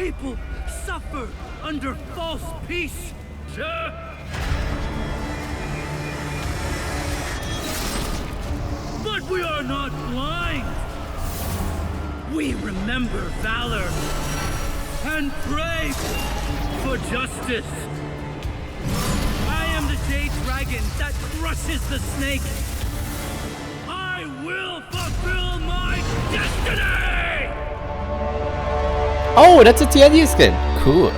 people suffer under false peace. But we are not blind. We remember valor and pray for justice. I am the jade dragon that crushes the snake. I will fulfill my destiny! Oh, that's a Tiandi Skin. Cool.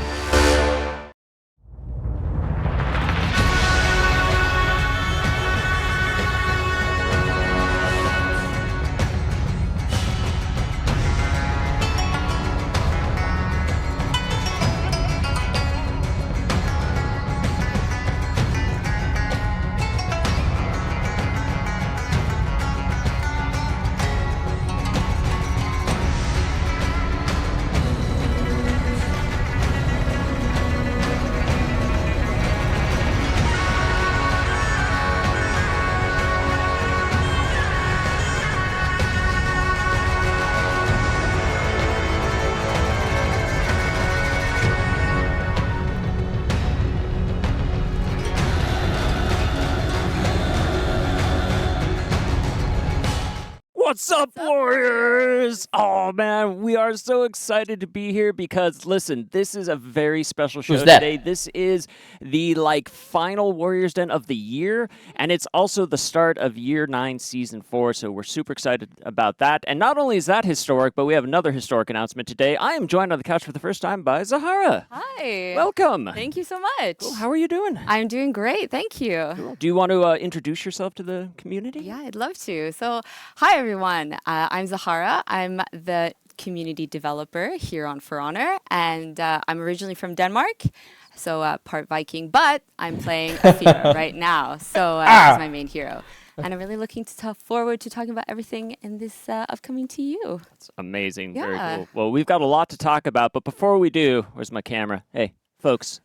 What's up, Warriors? Oh man, we are so excited to be here because listen, this is a very special show today. This is the final Warriors Den of the year, and it's also the start of Year 9 Season 4, so we're super excited about that. And not only is that historic, but we have another historic announcement today. I am joined on the couch for the first time by Zahara. Hi. Welcome. Thank you so much. Cool. How are you doing? I'm doing great, thank you. Cool. Do you want to introduce yourself to the community? Yeah, I'd love to. So, hi everyone. I'm Zahara. I'm the community developer here on For Honor, and I'm originally from Denmark, so part Viking, but I'm playing Athena right now, so she's my main hero. And I'm really looking forward to talking about everything in this upcoming TU. That's amazing. Yeah. Very cool. Well, we've got a lot to talk about, but before we do, where's my camera? Hey, folks.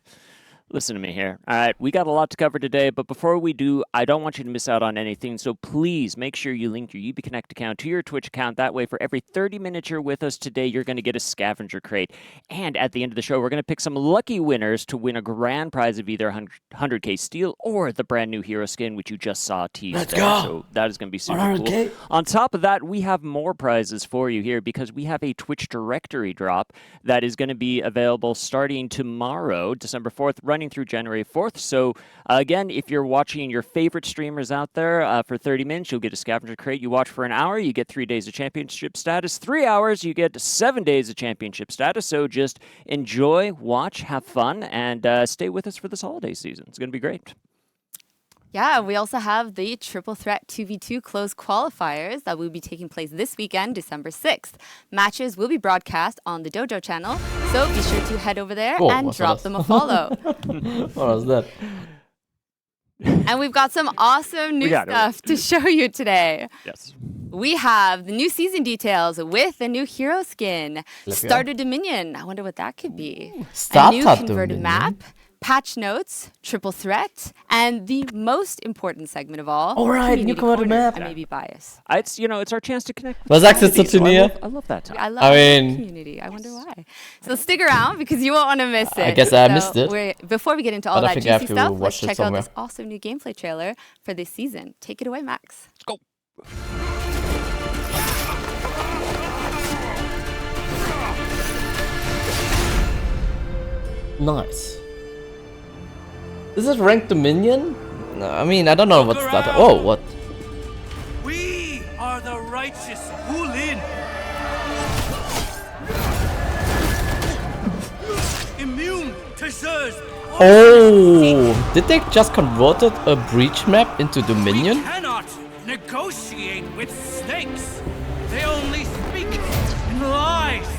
Listen to me here. All right, we got a lot to cover today, but before we do, I don't want you to miss out on anything, so please make sure you link your UB Connect account to your Twitch account. That way, for every 30 minutes you're with us today, you're going to get a scavenger crate. And at the end of the show, we're going to pick some lucky winners to win a grand prize of either 100K steel or the brand new hero skin, which you just saw teased. Let's go! So that is going to be super cool. On top of that, we have more prizes for you here because we have a Twitch directory drop that is going to be available starting tomorrow, December 4th, running through January 4th. So again, if you're watching your favorite streamers out there for 30 minutes, you'll get a scavenger crate. You watch for an hour, you get 3 days of championship status. 3 hours, you get 7 days of championship status. So just enjoy, watch, have fun, and stay with us for this holiday season. It's going to be great. Yeah, we also have the Triple Threat 2v2 closed qualifiers that will be taking place this weekend, December 6th. Matches will be broadcast on the Dojo channel, so be sure to head over there and drop them a follow. What was that? And we've got some awesome new stuff to show you today. Yes. We have the new season details with the new hero skin, Starter Dominion. I wonder what that could be. A new converted map, patch notes, triple threat, and the most important segment of all. All right, new converted map. I may be biased. It's it's our chance to connect. Was sagst du zur Turnier? I love that time. I love the community. I wonder why. So stick around because you won't want to miss it. I guess I missed it. Before we get into all that juicy stuff, let's check out this awesome new gameplay trailer for this season. Take it away, Max. Let's go. Nice. Is it ranked Dominion? No, I mean, I don't know what's that. Oh, what? We are the righteous Hulin. Immune to Zer's. Oh, did they just converted a breach map into Dominion? We cannot negotiate with snakes. They only speak in lies.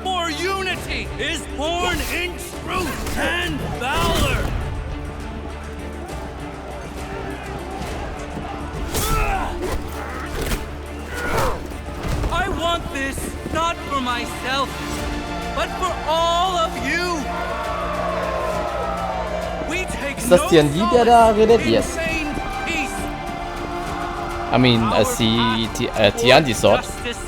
For unity is born in truth and valor. I want this not for myself, but for all of you. We take Ist das Tiandi, der da redet? Yes. peace. I mean, I see Tiandi sword. Justice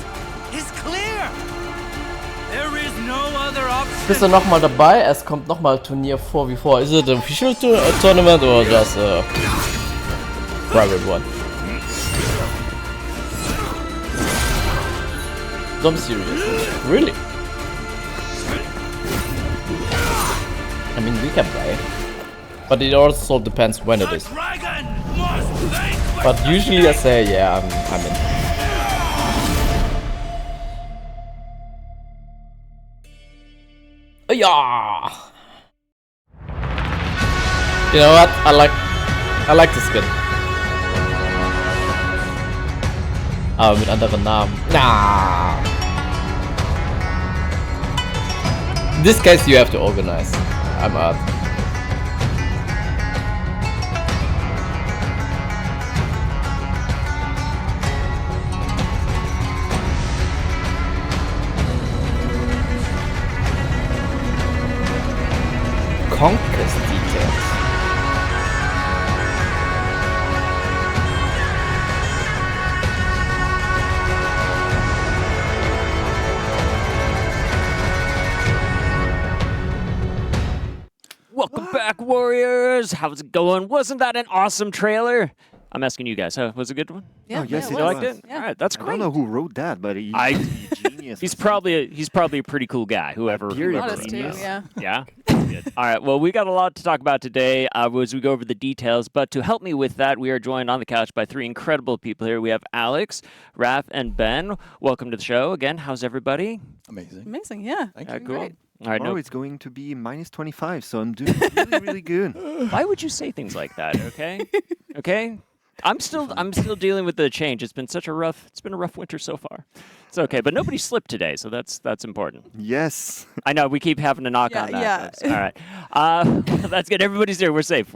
bist du nochmal dabei? Es kommt nochmal Turnier vor wie vor. Is it an official tournament or just a private one? I'm serious. Really? I mean, we can play. But it also depends when it is. But usually I say, yeah, I'm in. Yeah. You know what? I like the skin. Aber mit anderen Namen. Nah. In this case, you have to organize. I'm out. Conquest details. Welcome back, Warriors. How's it going? Wasn't that an awesome trailer? I'm asking you guys. Was it a good one? Yeah, yes, You it liked was. it? All right, that's I great. don't know who wrote that, but he's a genius. He's probably a pretty cool guy. Whoever. Bearded whoever Honest wrote too, this. yeah. Yeah. Good. All right. Well, we got a lot to talk about today as we go over the details. But to help me with that, we are joined on the couch by three incredible people here. We have Alex, Raph, and Ben. Welcome to the show again. How's everybody? Amazing. Amazing, yeah. Thank Yeah, you. cool. Great. All right. Tomorrow No, it's going to be minus 25, so I'm doing really, really good. why would you say things like that? Okay. Okay. I'm still dealing with the change. It's been a rough winter so far. It's okay, but nobody slipped today, so that's important. Yes. I know we keep having to knock Yeah, on that. yeah. Folks. All right, that's good. Everybody's here. We're safe.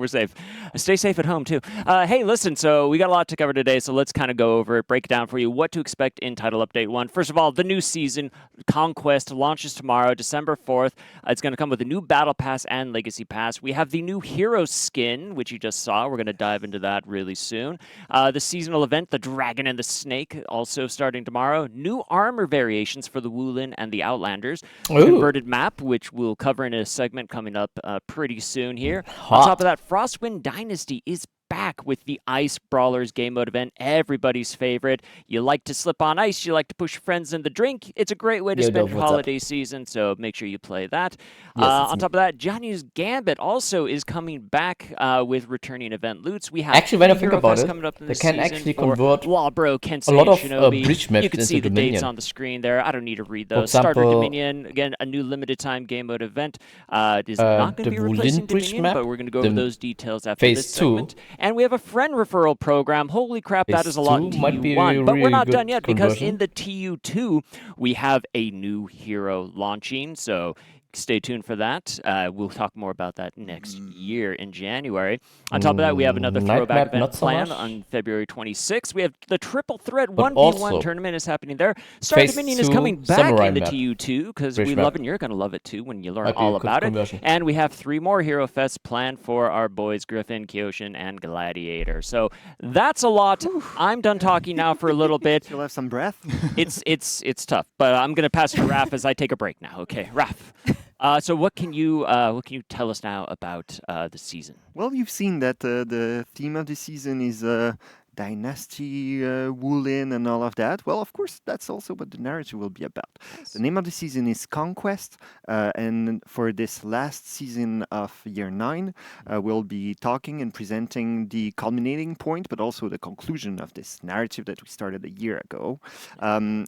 Stay safe at home too. Hey, listen. So we got a lot to cover today. So let's kind of go over it, break it down for you. What to expect in Title Update 1. First of all, the new season, Conquest, launches tomorrow, December 4th. It's going to come with a new Battle Pass and Legacy Pass. We have the new Hero Skin, which you just saw. We're going to dive into that really soon. The seasonal event, the Dragon and the Snake, also starting tomorrow. New armor variations for the Wulin and the Outlanders. Ooh. Converted map, which we'll cover in a segment coming up pretty soon here. Hot. On top of that, Frostwind Dynasty is back with the Ice Brawlers game mode event, everybody's favorite. You like to slip on ice, you like to push your friends in the drink. It's a great way to Yo, spend Dove, your what's up? holiday season, so make sure you play that. Yes, it's On top of that, Johnny's Gambit also is coming back with returning event loots. We have Actually, when I three think Hero about Fests it, coming up in they this can season actually for convert Wabro, Kensei, a lot of and Shinobi. breach maps You can into see the dates Dominion. on the screen there. I don't need to read For those. Starter example, Dominion, again, a new limited time game mode event. Is not going to the be Wulin replacing breach Dominion, map, but we're going to go over the those details after phase this 2. segment. And we have a friend referral program. Holy crap, that Phase is a lot in 2 might be TU1. a But we're really not good done yet because conversion. in the TU2, we have a new hero launching. So stay tuned for that. We'll talk more about that next year in January. On top of that, we have another Night throwback map, event not so planned much. on February 26th. We have the Triple Threat But 1v1 also, tournament is happening there. Star phase Dominion is 2 coming back Samurai in the map. TU2 because Bridge we map. love it and you're going to love it too when you learn Might be all a good about it. conversion. And we have 3 more Hero Fests planned for our boys Griffin, Kyoshin, and Gladiator. So that's a lot. I'm done talking now for a little bit. You'll have some breath. It's tough, but I'm gonna pass to Raph as I take a break now. Okay, Raph. So what can you tell us now about the season? Well, you've seen that the theme of the season is Dynasty, Wulin, and all of that. Well, of course, that's also what the narrative will be about. The name of the season is Conquest, and for this last season of Year 9, we'll be talking and presenting the culminating point, but also the conclusion of this narrative that we started a year ago.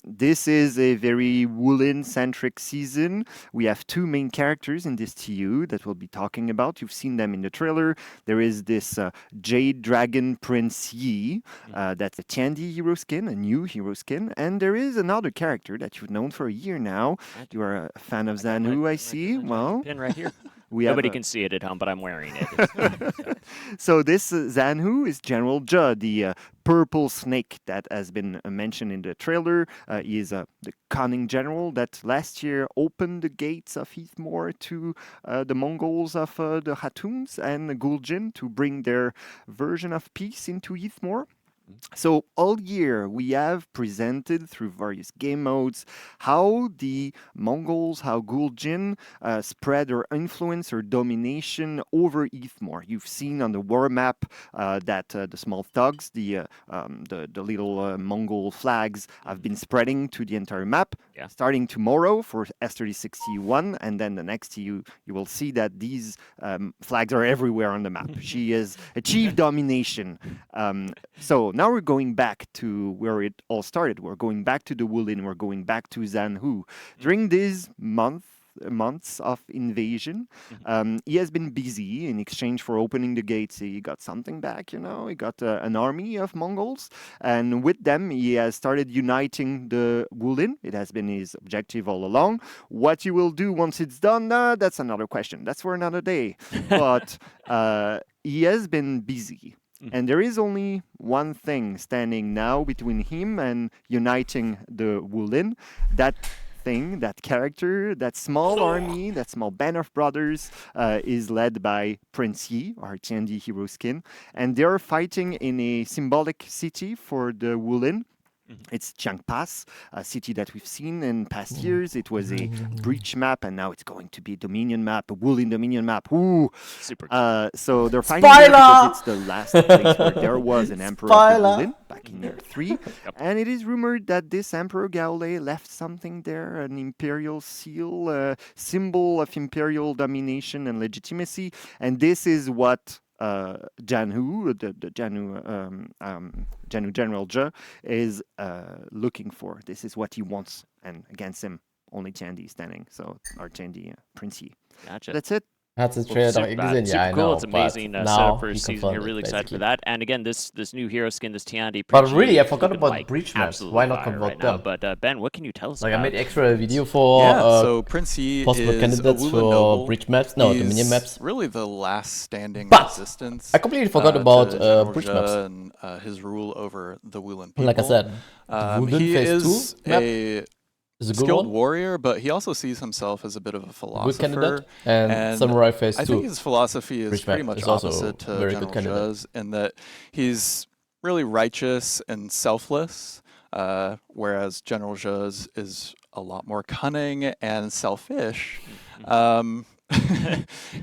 This is a very Wulin-centric season. We have 2 main characters in this TU that we'll be talking about. You've seen them in the trailer. There is this Jade Dragon Prince Yi. That's a Tiandi hero skin, a new hero skin. And there is another character that you've known for a year now. You are a fan of Zanhu, I see. Well, Pin right here. we Nobody have can see it at home, but I'm wearing it. So this Zanhu is General Judd, the purple snake that has been mentioned in the trailer. He is the cunning general that last year opened the gates of Heathmoor to the Mongols of the Hatuns and the Guljin to bring their version of peace into Heathmoor. So all year we have presented through various game modes how the Mongols, how Gul'jin spread their influence or domination over Ethmore. You've seen on the war map that the small thugs, the little Mongol flags, have been spreading to the entire map. Yeah. Starting tomorrow for S3061, and then the next you will see that these flags are everywhere on the map. She has achieved domination. So now we're going back to where it all started. We're going back to the Wulin. We're going back to Zanhu. During this months of invasion, he has been busy. In exchange for opening the gates, he got something back. He got an army of Mongols, and with them he has started uniting the Wulin. It has been his objective all along. What he will do once it's done, that's another question. That's for another day. But he has been busy. And there is only one thing standing now between him and uniting the Wulin. That thing, that character, that small army, that small band of brothers is led by Prince Yi, our Tiandi hero skin. And they're fighting in a symbolic city for the Wulin. It's Chiangpas, a city that we've seen in past years. It was a breach map, and now it's going to be a Dominion map, a Wulin Dominion map. Ooh! Super. So they're fighting there because it's the last place where there was an Emperor of the Wulin back in year 3. And it is rumored that this Emperor Gaole left something there, an imperial seal, a symbol of imperial domination and legitimacy. And this is what Janhu, the Janhu General Zhe, is looking for. This is what he wants, and against him, only Tiandi is standing. So our Tiandi Prince Yi. Gotcha. That's it. Hat das Trailer doch eh gesehen? Super Ja, I cool. know. It's amazing but setup now for a he season confirmed here. Really it, excited for basically. that. And again, this new hero skin, this Tiandi. But really, I is forgot looking about like breach maps. absolutely Why not fire convert right now. them? But Ben, what can you tell us Like I about? made extra video for so Prince Yi possible is candidates a Wulin for noble. breach maps. No, He's Dominion maps. really the last standing But resistance. I completely forgot about to General breach Zhe maps. and his rule over the Wulin people. Like I said, the Wulin he Phase is 2 map a is a good skilled one. warrior, but he also sees himself as a bit of a Good philosopher. candidate. And Samurai Phase 2. I think his philosophy is Breach pretty map much is also opposite to very good General candidate. Zhe's in that he's really righteous and selfless, whereas General Zhe's is a lot more cunning and selfish.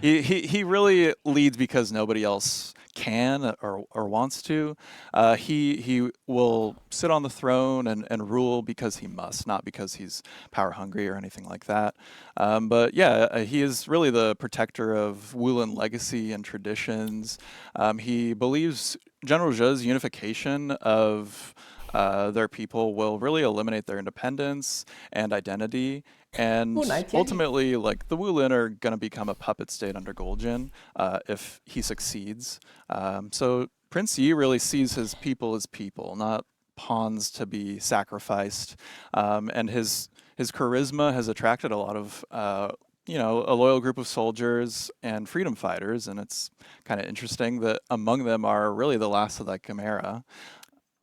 He really leads because nobody else can or wants to. He will sit on the throne and rule because he must, not because he's power hungry or anything like that. But yeah, he is really the protector of Wulin legacy and traditions. He believes General Zhe's unification of their people will really eliminate their independence and identity. And ultimately, like, the Wulin are going to become a puppet state under Gul'jin if he succeeds. So Prince Yi really sees his people as people, not pawns to be sacrificed. And his charisma has attracted a lot of a loyal group of soldiers and freedom fighters, and it's kind of interesting that among them are really the last of the Chimera.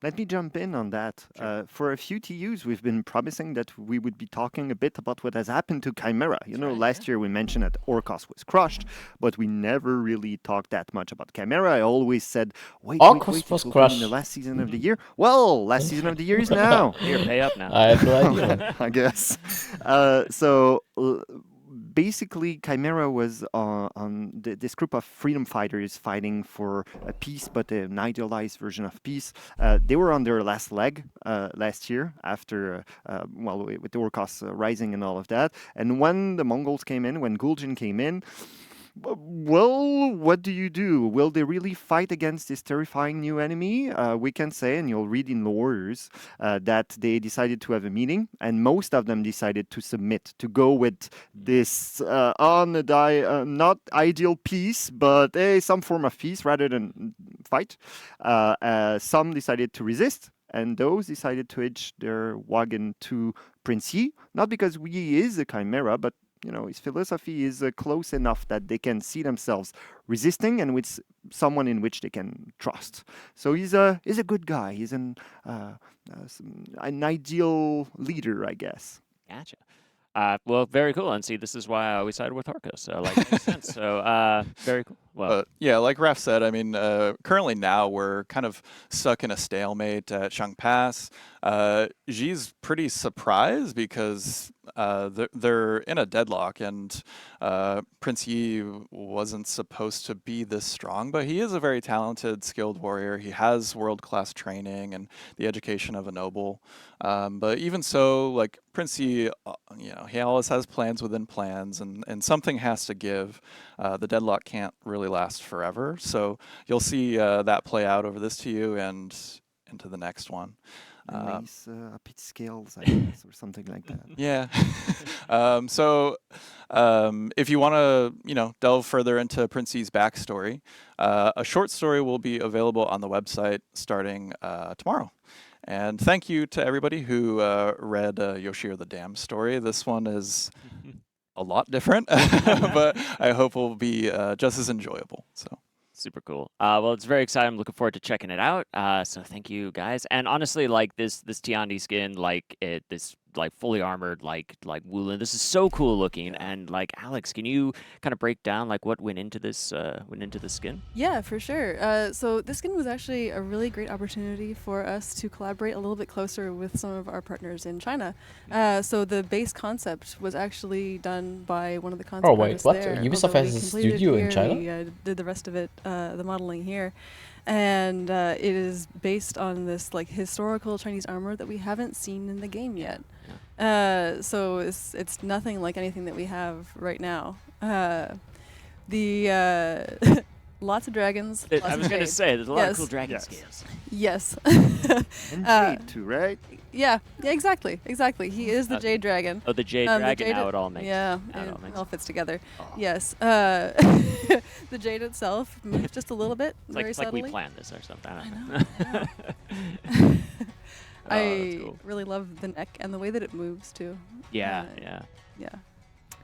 Let me jump in on that. For a few TUs, we've been promising that we would be talking a bit about what has happened to Chimera. Last year we mentioned that Orcos was crushed, but we never really talked that much about Chimera. I always said, wait, Orcos was it will be in crushed. the last season of the year. Well, last season of the year is now. Here, pay up now. I have no idea. I guess. Basically, Chimera was on this group of freedom fighters fighting for peace, but an idealized version of peace. They were on their last leg last year after, with the Orcos rising and all of that. And when the Mongols came in, when Gul'jin came in, well, what do? Will they really fight against this terrifying new enemy? We can say, and you'll read in lores, that they decided to have a meeting, and most of them decided to submit, to go with this not ideal peace, but some form of peace rather than fight. Some decided to resist, and those decided to hitch their wagon to Prince Yi, not because Yi is a chimera, but his philosophy is close enough that they can see themselves resisting and with someone in which they can trust. So he's a good guy. He's an ideal leader, I guess. Gotcha. Well, very cool. And see, this is why I always sided with Harka. So, like, it makes sense. So, very cool. Well, Yeah, like Raf said, I mean, currently now we're kind of stuck in a stalemate at Shang Pass. Xi's pretty surprised because they're in a deadlock, and Prince Yi wasn't supposed to be this strong, but he is a very talented, skilled warrior. He has world-class training and the education of a noble. But even so, like Prince Yi, he always has plans within plans, and something has to give. The deadlock can't really last forever, so you'll see that play out over this TU and into the next one. Nice up its scales, I guess, or something like that. Yeah. If you want to, delve further into Prince Yi's backstory, a short story will be available on the website starting tomorrow. And thank you to everybody who read Yoshiro the Dam story. This one is a lot different, but I hope will be just as enjoyable. So. super cool. Well, it's very exciting. I'm looking forward to checking it out. So thank you guys. And honestly, like this Tiandi skin, this fully armored like Woolen, this is so cool looking. And like Alex, can you kind of break down like what went into this skin? Yeah, for sure. So this skin was actually a really great opportunity for us to collaborate a little bit closer with some of our partners in China. So the base concept was actually done by one of the concept artists there. Ubisoft has a studio in China? We did the rest of it, the modeling here. And it is based on this like historical Chinese armor that we haven't seen in the game yet. So it's nothing like anything that we have right now. Lots of dragons. I was going to say, there's a lot of cool dragon scales. Yes. And Jade too, right? Yeah, exactly. He is the Jade Dragon. Oh, the Jade Dragon, now it all makes sense. Yeah, it all fits together. Oh. Yes. The Jade itself moves just a little bit, very subtly. Like we planned this or something. I know. I cool. Really love the neck and the way that it moves too. Yeah.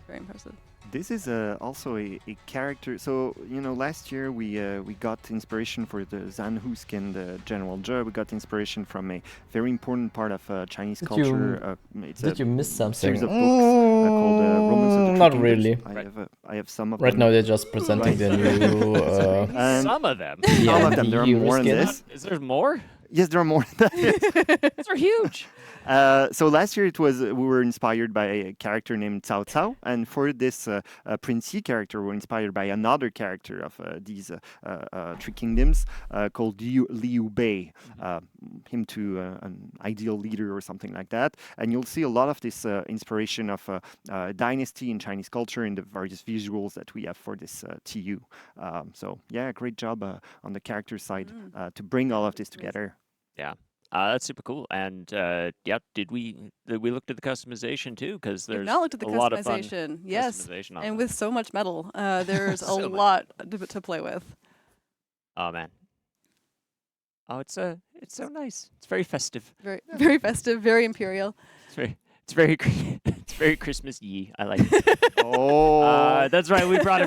Very impressive. This is also a character. So last year we got inspiration for the Zanhu skin, the General Zhe. We got inspiration from a very important part of Chinese culture. Did you miss something? Series of books called Romance of the Three Not Kingdoms. really. I have some of right them. now they're just presenting the new. Some of them. Some of them. There are more in this. Is there more? Yes, there are more than that. Those are huge. So last year we were inspired by a character named Cao Cao, and for this Prince Yi character, we're inspired by another character of these three kingdoms called Liu Bei, him to an ideal leader or something like that. And you'll see a lot of this inspiration of dynasty in Chinese culture in the various visuals that we have for this TU. So yeah, great job on the character side to bring all of this together. Yeah. That's super cool. And did we looked at the customization too? Because there's now looked at the a lot of fun yes, customization on and that. With so much metal, there's a lot to play with. Oh man. Oh, it's so nice. It's very festive. Very festive. Very imperial. It's very Christmas-y. I like it. Oh, that's right. We brought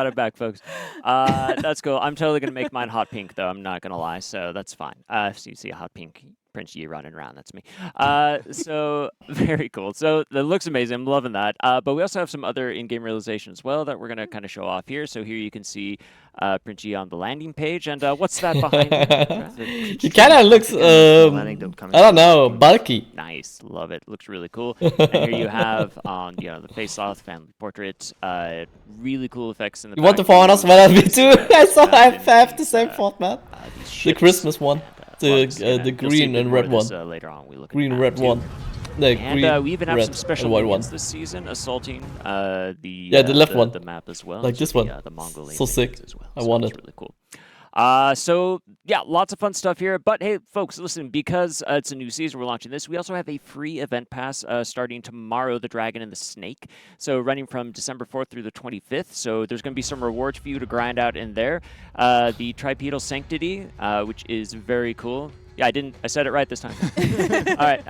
it back, folks. That's cool. I'm totally gonna make mine hot pink, though. I'm not gonna lie. So that's fine. So you see a hot pink Prince Yi running around. That's me. So very cool. So that looks amazing. I'm loving that. But we also have some other in-game realizations as well that we're gonna kind of show off here. So here you can see Prince Yi on the landing page, and what's that behind you? He kind of looks, I don't know, bulky. Nice, love it. Looks really cool. And here you have on the face-off family portrait, really cool effects in the. You want the font as well as me too? I saw I have the same font, man. The Christmas one, the green and red one. Later on, we look at green and red one. And we even have some special minions this season assaulting the left one, the map as well. Like this one. The Mongolian so sick. As well. I want it. Really cool. So yeah, lots of fun stuff here. But hey, folks, listen, because it's a new season, we're launching this. We also have a free event pass starting tomorrow, the Dragon and the Snake. So running from December 4th through the 25th. So there's going to be some rewards for you to grind out in there. The Tripedal Sanctity, which is very cool. Yeah, I said it right this time. All right.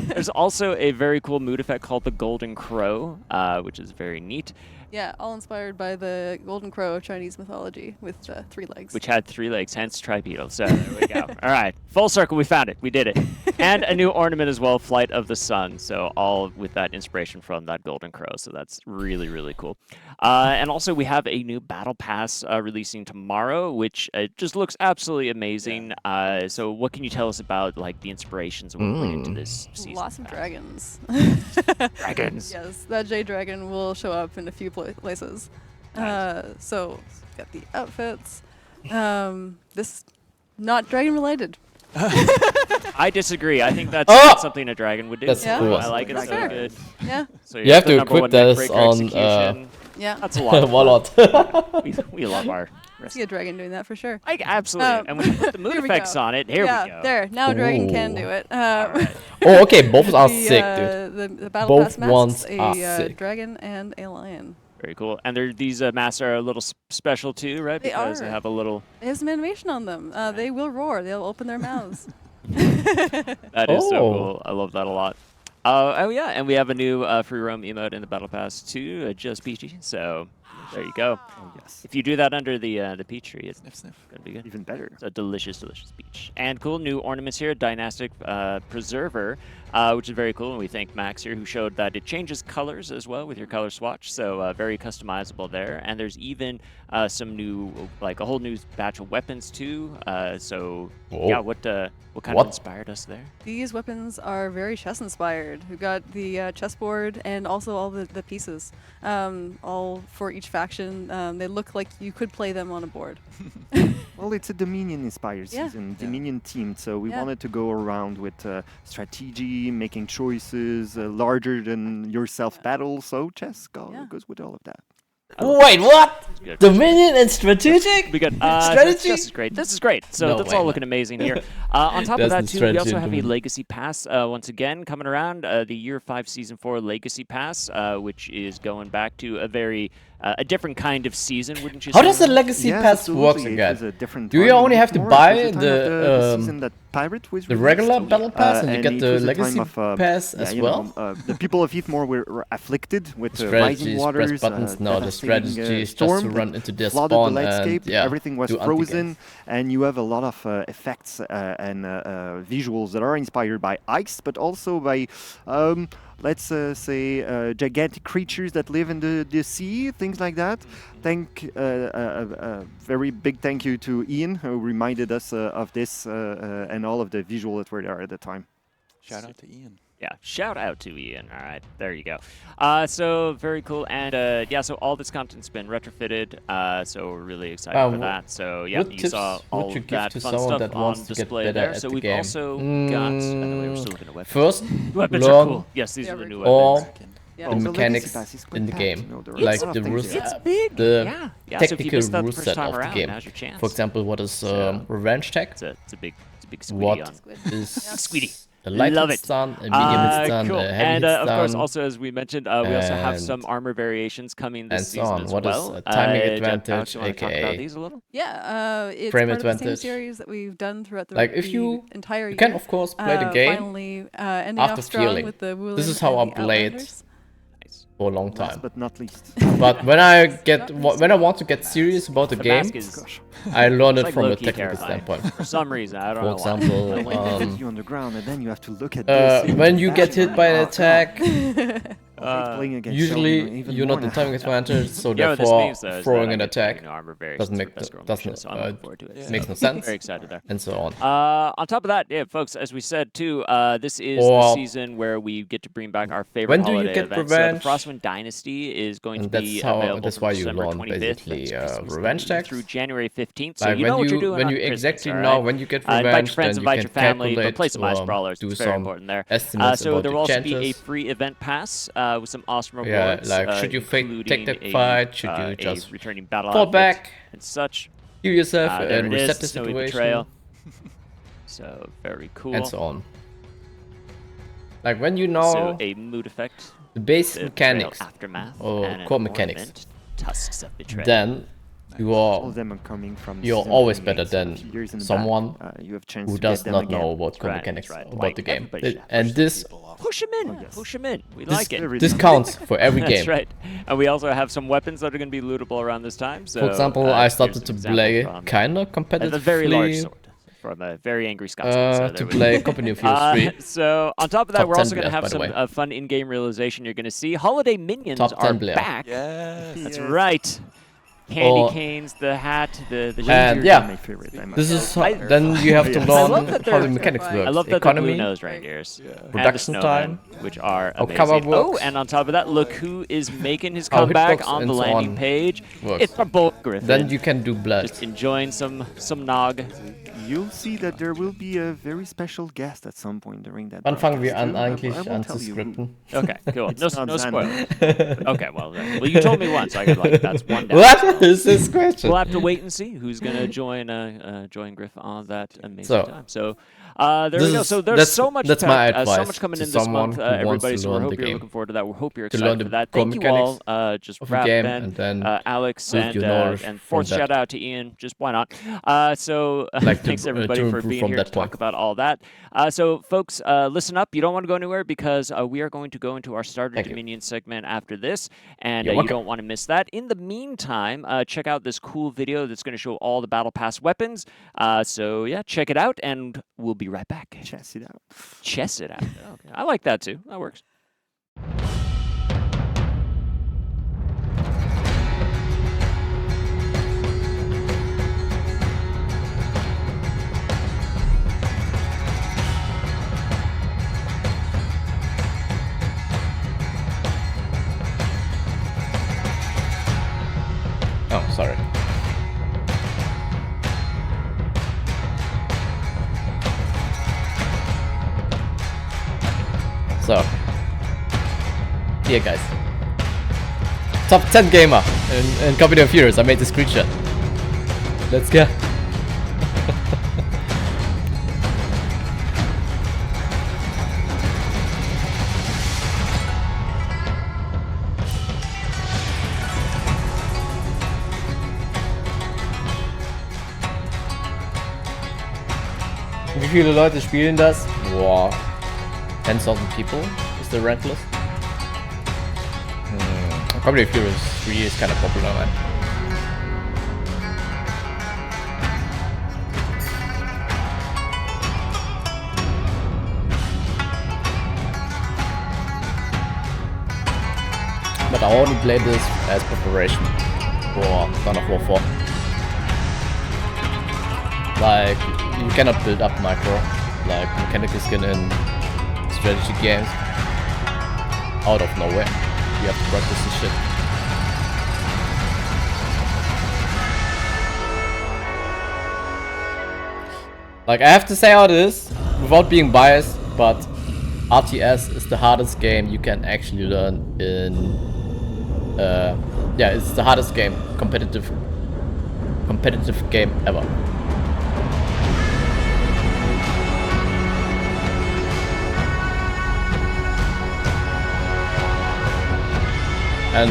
There's also a very cool mood effect called the Golden Crow, which is very neat. Yeah, all inspired by the Golden Crow of Chinese mythology with 3 legs. Which had 3 legs, hence tripedal. So there we go. All right, full circle, we found it. We did it. And a new ornament as well, Flight of the Sun. So all with that inspiration from that golden crow. So that's really, really cool. And also we have a new battle pass releasing tomorrow, which just looks absolutely amazing. So what can you tell us about like the inspirations that we're putting into this season? Lots of dragons. Dragons. Yes, that Jade Dragon will show up in a few places. So got the outfits. This not dragon related. I disagree. I think that's not something a dragon would do. That's Yeah. cool. I like it That's so fair. good. Yeah. So You have the to number equip one this neckbreaker on, execution. Yeah. That's a lot. of Wallet. fun. we love our. See a dragon doing that for sure. Like absolutely. And when you put the moon here we effects go. on it, here yeah, we go. there. Now a dragon can do Ooh. it. Oh, okay, both are sick, dude. The battle Both pass masks ones a are sick. dragon and a lion. Very cool. And these masks are a little special too, right? They Because they are. have a little. They have some animation on them. They will roar. They'll open their mouths. That is so Oh. cool. I love that a lot. Oh yeah, and we have a new free roam emote in the battle pass too, just peachy. So there you go. Oh, yes. If you do that under the peach tree, it's Sniff, sniff. gonna be good. Even better. It's a delicious, delicious peach. And cool new ornaments here, Dynastic Preserver, which is very cool. And we thank Max here, who showed that it changes colors as well with your color swatch. So very customizable there. And there's even some new, like a whole new batch of weapons too. So Whoa. yeah, what kind What? of inspired us there? These weapons are very chess inspired. We've got the chessboard and also all the pieces, all for each faction. They look like you could play them on a board. Well, it's a Dominion-inspired Yeah. season, Dominion-themed, so we Yeah. wanted to go around with strategy, making choices, larger than yourself battle, so chess Yeah. goes with all of that. Wait, what? Good. Dominion and strategic? We got Strategy? This is great. This is great. So No that's way, all man. looking amazing here. On top of That's that the too, we strategy also in have a Dominion. Legacy Pass once again coming around. The Year 5 Season 4 Legacy Pass, which is going back to a very a different kind of season, wouldn't you How say? does the legacy Yes, pass absolutely. work It again? was a different Do you time, only have to more. It buy was the time of the season that Pirate was the released. regular battle pass and you and get it the was a legacy time of, pass yeah, as you well? know, the people of Heathmore were afflicted with the Strategies, rising press waters. buttons. No, the devastating, strategy is just storm to that run into their flooded spawn the and landscape. yeah, Everything was do frozen, anti-games. and you have a lot of effects and visuals that are inspired by ice, but also by let's say gigantic creatures that live in the sea, things like that. Thank a very big thank you to Ian, who reminded us of this and all of the visual that were there at the time. Shout out to Ian. Yeah, shout out to Ian. All right, there you go. So very cool, and yeah, so all this content's been retrofitted. So we're really excited for that. So yeah, what you tips saw all would you of give that to fun someone stuff that on wants to get display better there. at So the we've game? also got. By the way, we're still looking at weapons. First, Weapons learn are cool. Yes, these Yeah, are the very new cool. all weapons. Yeah. the Also, Legacy mechanics Pass is quite in the packed, game, you know, there are like a lot the of things rules, there. It's big. the Yeah. So if you technical missed that the rule first set time of the around, game. now's your chance. For example, what is So- revenge tech? It's a big squeaky What on. is Squeaky. a light Love hit it. stun, a medium hit stun, Cool. a heavy And hit of course, stun, also as we mentioned, we also have and- some armor variations coming this and so season on. as What is well. a timing Jeff, advantage, Alex, you wanna talk about aka these a little? Yeah, it's Frame part of the same advantage. series that we've done throughout the, Like, if the you- entire you year. can of course play the game Finally, ending after off strong feeling. with the Woolen This is how and I the played Outlanders. Nice. for a long Last time. but not least. But when I when I want to get serious about the The game, mask is I learn it like from a low-key technical terrifying. standpoint. for some reason. I don't For know why. example, When they hit you on the ground, and then you have to look at this. when you get hit by an attack, Playing against usually Sheldon even you're more not the now. timing advantage, so You know what this therefore means, though, is throwing that an I get to attack play new armor variations doesn't for make Best the- Girl doesn't, Mission, so I'm looking forward to it. makes no sense, Very excited there. and so on. On top of that, yeah, folks, as we said too, this is the Or- season where we get to bring back our favorite When do you holiday get event. So revenge? the Frostwind Dynasty is going And to be that's how- available that's from why you December learn 25th, basically, that's Christmas revenge Eve, tax. through January 15th. So Like you know what you're doing when on you Christmas, exactly all know right? when you get Invite revenge, your friends, then you invite can your family, but calculate play some Ice Brawlers. do It's very some important there. estimates So about there the will also be a chances. free event pass with some awesome Yeah, rewards. like, should you fake including tech a, fight? Should you a just returning battle fall outfit back, and such. heal yourself, There and it reset is, the Snowy situation, Betrayal. So very cool. and so on. Like when you know So a mood effect, the base the Betrayal mechanics, aftermath, or and an core mechanics, ornament, Tusks of Betrayal. then you All are of them are coming from. you're season always 28, better so than a few years in the someone back, you have chance who to get does them not again. know about core right, mechanics that's right. about Like, the game. everybody should have And this Push him in, yes. push him in. We this, like it. Very this nice. counts for every That's game. right. And we also have some weapons that are going to be lootable around this time. So, For example, I here's started an to example play from kinda a very large competitively sword. from a very angry Scotsman. So to there we play Company of Heroes 3. So on top of that, Top we're 10 also going to players, have by the some way. fun in-game realization you're going to see. Holiday Minions Top 10 are player. back. Yes. That's Yes. right. Candy Oh. canes, the hat, the And reindeer. yeah, My favorite. I must this say. is then you have to Yes. I learn love that how they're- the mechanics I work. I love that Economy, they're blue-nosed reindeers. Yeah. And the Production snowmen, time, which are how amazing. cover Oh, works, and on top of that, look who is making his how comeback hitbox on and the so landing on page. works. It's our boat Griffin. Then you can do blood. Just enjoying some nog. You'll see that there will be a very special guest at some point during that. Wann fangen wir an, broadcast too. I eigentlich won't tell you who. anzuscripten? Okay, cool. No, not no Xander. spoilers. Okay, well, you told me once. So I got like that's one down. What is this question? We'll have to wait and see who's gonna join Griff on that amazing So, time. So there this we go. is- So there's that's- so much that's so my much advice coming to in this someone month, who wants everybody. to So we learn hope the you're game. looking forward to that. We hope you're To learn excited the for that. core Thank you all, mechanics just of the game, Rapben, and then Alex, build and your knowledge and from fourth that. shout out to Ian. Just why not? So Like to- thanks to everybody for improve being from here that to talk point. about all that. So folks, listen up. You don't want to go anywhere because we are going to go into our starter Thank you. Dominion segment after this, and You're you welcome. don't want to miss that. In the meantime, check out this cool video that's going to show all the Battle Pass weapons. So yeah, check it out, and we'll be right back. Chess it out. Chess it out. Okay. I like that too. That works. Oh, sorry. So, here guys. Top 10 gamer in Company of Heroes. I made the screenshot. Let's go. Wie viele Leute spielen das? Boah. 10,000 people is the rank list. Company of Heroes 3 is kind of popular, man. But I only play this as preparation for Dawn of War 4. Like, you cannot build up micro, like mechanical skin in strategy games out of nowhere. You have to practice this shit. Like, I have to say how it is, without being biased, but RTS is the hardest game you can actually learn in... yeah, it's the hardest game, competitive game ever. And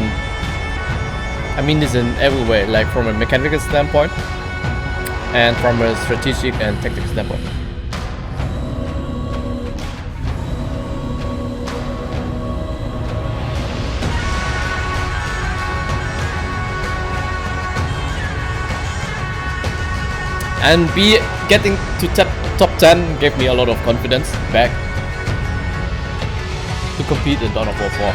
I mean this in every way, like from a mechanical standpoint and from a strategic and tactical standpoint. And getting to top 10 gave me a lot of confidence back to compete in Dawn of War 4.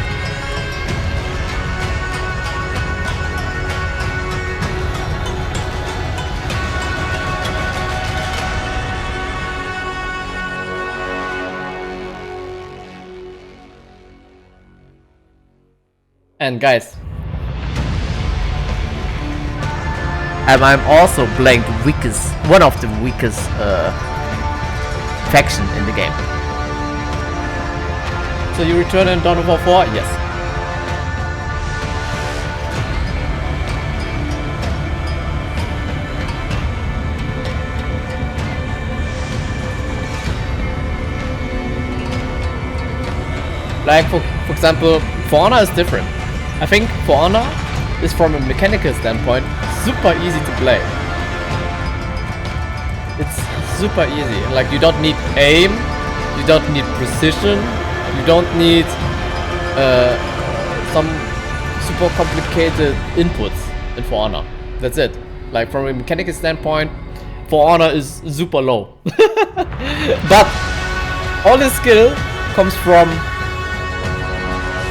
And guys, and I'm also playing the weakest, one of the weakest faction in the game. So you return in Dawn of War 4? Yes. Like for example, For Honor is different. I think For Honor is from a mechanical standpoint super easy to play. It's super easy. Like you don't need aim, you don't need precision, you don't need some super complicated inputs in For Honor. That's it. Like from a mechanical standpoint, For Honor is super low. But all his skill comes from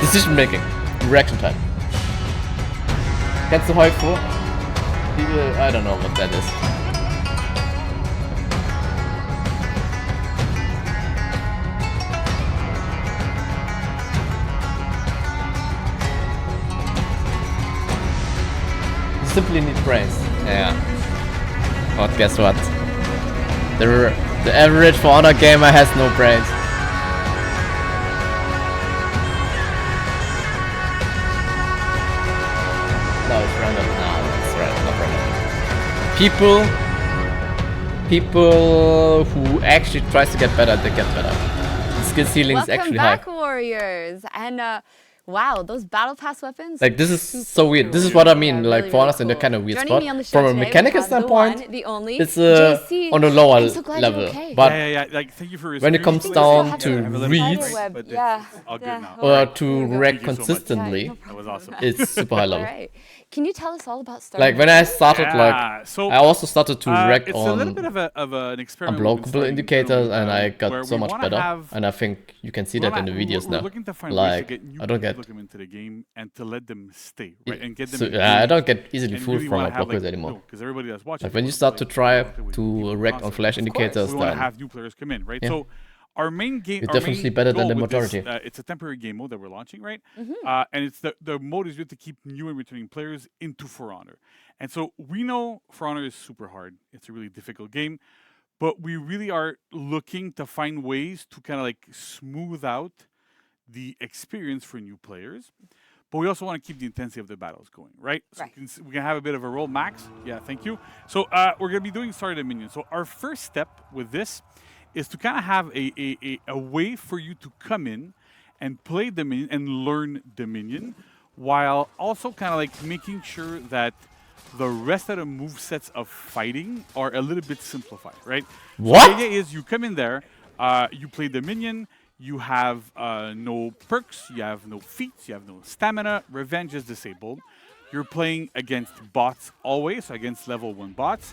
decision making, reaction time. Kennst du Heufu? I don't know what that is. You simply need brains. Yeah. But guess what? The average For Honor gamer has no brains. No, it's random. No, it's not random. People who actually tries to get better, they get better. The skill ceiling is actually high. Welcome back, warriors. And wow, those battle pass weapons. Like, this is so weird. This is what I mean. Like, For Honor's in a kind of weird spot. From a mechanical standpoint, the only it's on a lower level. But yeah. Like, thank you for when it comes down to read all good now. or to react consistently, That was awesome. it's super high level. All right. Can you tell us all about Star Like when I started, so I also started to react it's a little on bit of an experiment. unblockable indicators, and I got where so we much wanna better. have- And I think you can see that in the videos we're now. looking to find ways Like, to get new I don't people get. to come into the game and to let them stay, right? And get them. So, I don't get easily and fooled really from wanna my have, blockers like, anymore. because everybody that's watching. Like when you wants start to play, try play with to people react on constantly. flash indicators, we want to then have new players come in, right? Yeah. So our main game, You're our definitely main better than goal the with this, majority. it's a temporary game mode that we're launching, right? And it's the mode is really to keep new and returning players into For Honor. And so we know For Honor is super hard. It's a really difficult game, but we really are looking to find ways to kind of like smooth out the experience for new players. But we also want to keep the intensity of the battles going, right? So Right. we can have a bit of a roll. Max, yeah, thank you. So we're going to be doing Start the Minion. So our first step with this is to kind of have a way for you to come in and play the minion and learn the minion, while also kind of like making sure that the rest of the movesets of fighting are a little bit simplified, right? What? So the idea is you come in there, you play the minion, you have no perks, you have no feats, you have no stamina, revenge is disabled. You're playing against bots always, so against level 1 bots.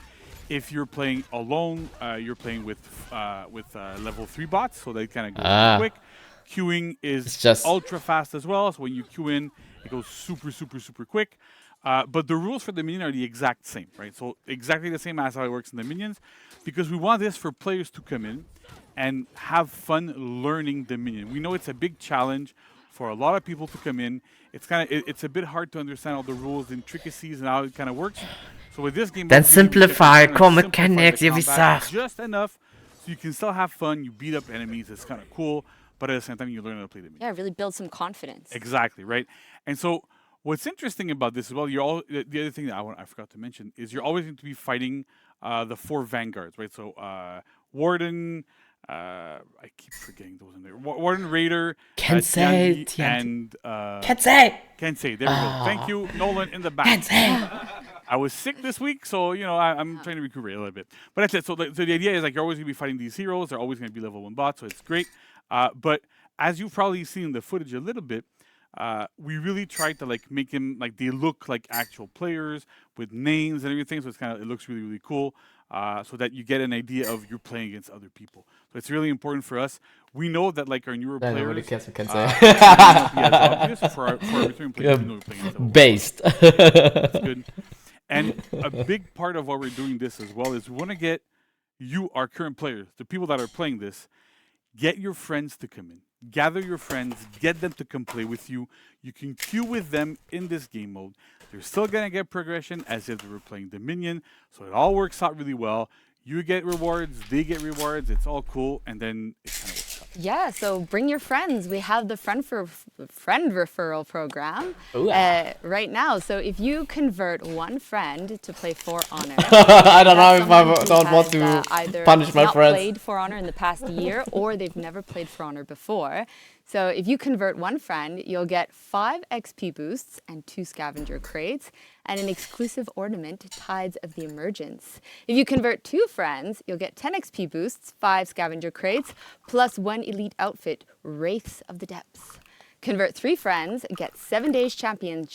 If you're playing alone, you're playing with level 3 bots, so they kind of go really quick. Queuing is just ultra fast as well, so when you queue in, it goes super, super, super quick. But the rules for the minion are the exact same, right? So exactly the same as how it works in the minions, because we want this for players to come in and have fun learning the minion. We know it's a big challenge for a lot of people to come in. It's a bit hard to understand all the rules, and intricacies, and how it kind of works. So with this game, Then we're really simplify trying to core simplify the mechanics, combat Ubisoft. just enough so you can still have fun. You beat up enemies. It's kind of cool, but at the same time, you learn how to play the minion. Yeah, really build some confidence. Exactly, right? And so what's interesting about this as well, the other thing that I forgot to mention is you're always going to be fighting the 4 vanguards, right? So Warden, I keep forgetting those in there. Warden, Raider, Kensei, Tiandi, and Kensei! Kensei. There we go. Thank you, Nolan, in the back. Kensei! I was sick this week, so I'm trying to recuperate a little bit. But that's it. So the idea is like you're always going to be fighting these heroes. They're always going to be level 1 bots, so it's great. But as you've probably seen in the footage a little bit, we really tried to like make him like they look like actual players with names and everything. So it looks really, really cool. So that you get an idea of you're playing against other people. So it's really important for us. We know that like our newer players, Nobody cares for it Kensei. may not be as obvious for our returning players. We know we're playing against other Based. That's good. And a big part of why we're doing this as well is we want to get you, our current players, the people that are playing this, get your friends to come in. Gather your friends, get them to come play with you. You can queue with them in this game mode. They're still going to get progression as if they were playing the minion. So it all works out really well. You get rewards, they get rewards. It's all cool. And then it kind of works out. Yeah, so bring your friends. We have the friend referral program right now. So if you convert one friend to play For Honor, I don't know if I don't want to either punish my not friends. played For Honor in the past year, or they've never played For Honor before. So if you convert one friend, you'll get 5 XP boosts and 2 scavenger crates, and an exclusive ornament, Tides of the Emergence. If you convert 2 friends, you'll get 10 XP boosts, 5 scavenger crates, plus 1 elite outfit, Wraiths of the Depths. Convert 3 friends, get 7 days champion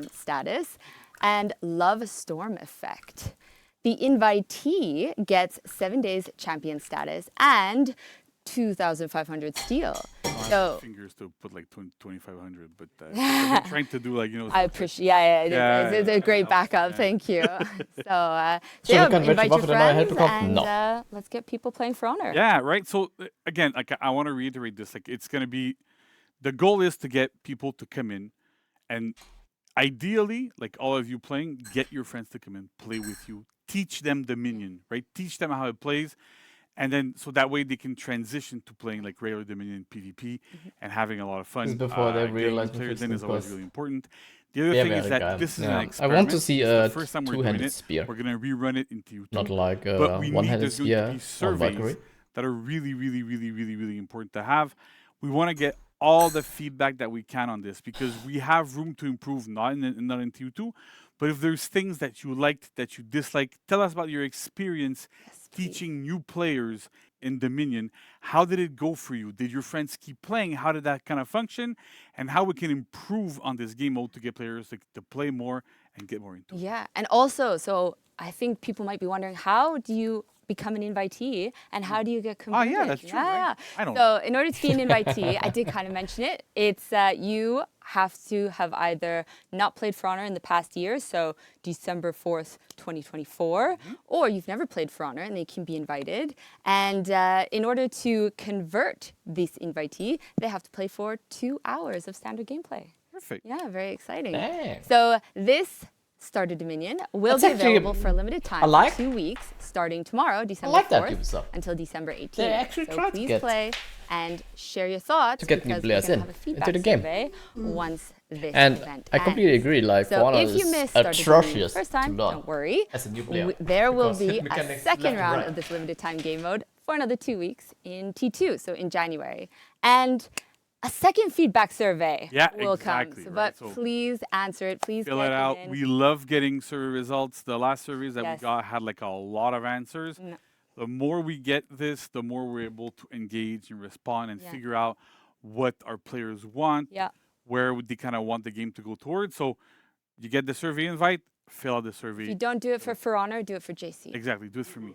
status, and Love Storm effect. the invitee gets 7 days champion status and 2,500 steel. So fingers to put like 2,500, but I'm trying to do like I appreciate. Yeah, it's a great backup. Thank you. So yeah, invite your friends and let's get people playing For Honor. Yeah, right. So again, like I want to reiterate this. Like it's gonna be, the goal is to get people to come in, and ideally, like all of you playing, get your friends to come in, play with you, teach them Dominion, right? Teach them how it plays. And then, so that way they can transition to playing like regular Dominion PvP and having a lot of fun. Before they realize players in is always really important. The other thing is that this is an I experiment. want to see a first time we're doing two-handed it. spear. We're gonna rerun it into YouTube. Not like but we need one-handed there's going to spear be on surveys Valkyrie. that are really, really, really, really, really important to have. We want to get all the feedback that we can on this because we have room to improve, not in TU2, but if there's things that you liked, that you disliked, tell us about your experience teaching new players in Dominion. How did it go for you? Did your friends keep playing? How did that kind of function? And how we can improve on this game mode to get players to play more and get more into it. Yeah, and also, so I think people might be wondering, how do you become an invitee and how do you get converted? Oh yeah, that's true. Right? I don't know. So in order to be an invitee, I did kind of mention it. It's you have to have either not played For Honor in the past year, so December 4th, 2024, or you've never played For Honor and they can be invited. And in order to convert this invitee, they have to play for 2 hours of standard gameplay. Perfect. Yeah, very exciting. Dang. So this Starter Dominion will be available for a limited time, for 2 weeks, starting tomorrow, December 4th, until December 18th. They actually so tried please to get play and share your thoughts to get new because players we're in gonna have a feedback into the game. survey once this And event I completely ends. agree. Like, So For Honor if you is missed Starter Dominion atrocious first to time, learn don't worry. as a new player. There will because be a mechanics second left and round right. of this limited time game mode for another 2 weeks in T2, so in January. And a second feedback survey will exactly, come. right. But please answer it. Please fill get it out. in. We love getting survey results. The last surveys that we got had like a lot of answers. The more we get this, the more we're able to engage and respond and figure out what our players want, where would they kind of want the game to go towards. So you get the survey invite, fill out the survey. If you don't do it for Honor, do it for JC. Exactly, do it for me.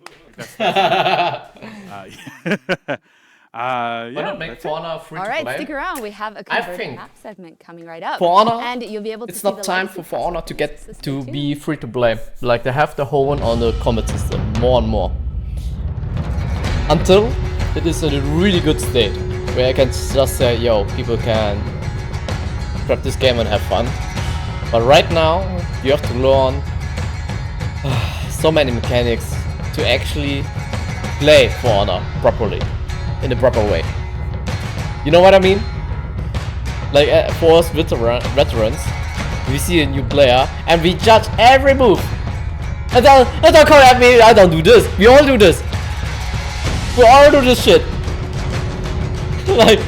Why not make For Honor free to play? All right, stick around. We have a converted map segment coming right up. For Honor, and you'll be able to it's see not the time legacy for Honor to get system to too. be free to play. Like, they have the hold on the combat system more and more. Until it is in a really good state, where I can just say, yo, people can grab this game and have fun. But right now, you have to learn so many mechanics to actually play For Honor properly, in the proper way. You know what I mean? Like, for us veterans, we see a new player and we judge every move. And don't come at me, I don't do this. We all do this. We all do this shit. Like,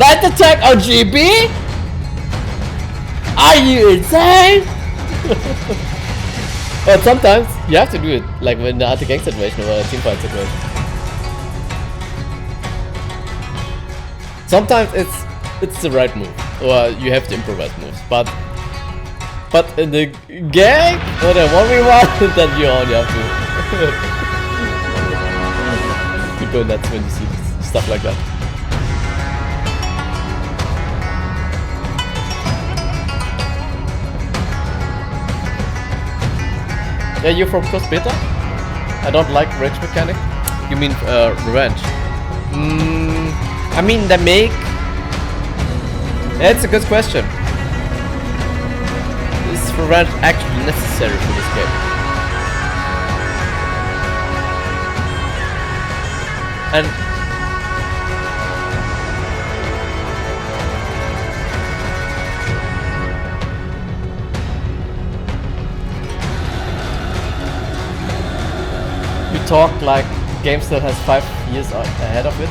light attack on GB? Are you insane? But sometimes you have to do it, like when the anti-gang situation or a teamfight situation. Sometimes it's the right move, or you have to improvise moves. But in the gang or the 1v1, then you only have to. You go nuts when you see stuff like that. Yeah, you're from Cross Beta? I don't like rage mechanic. You mean revenge? I mean, they make... That's a good question. Is revenge actually necessary for this game? And... You talk like games that has 5 years ahead of it?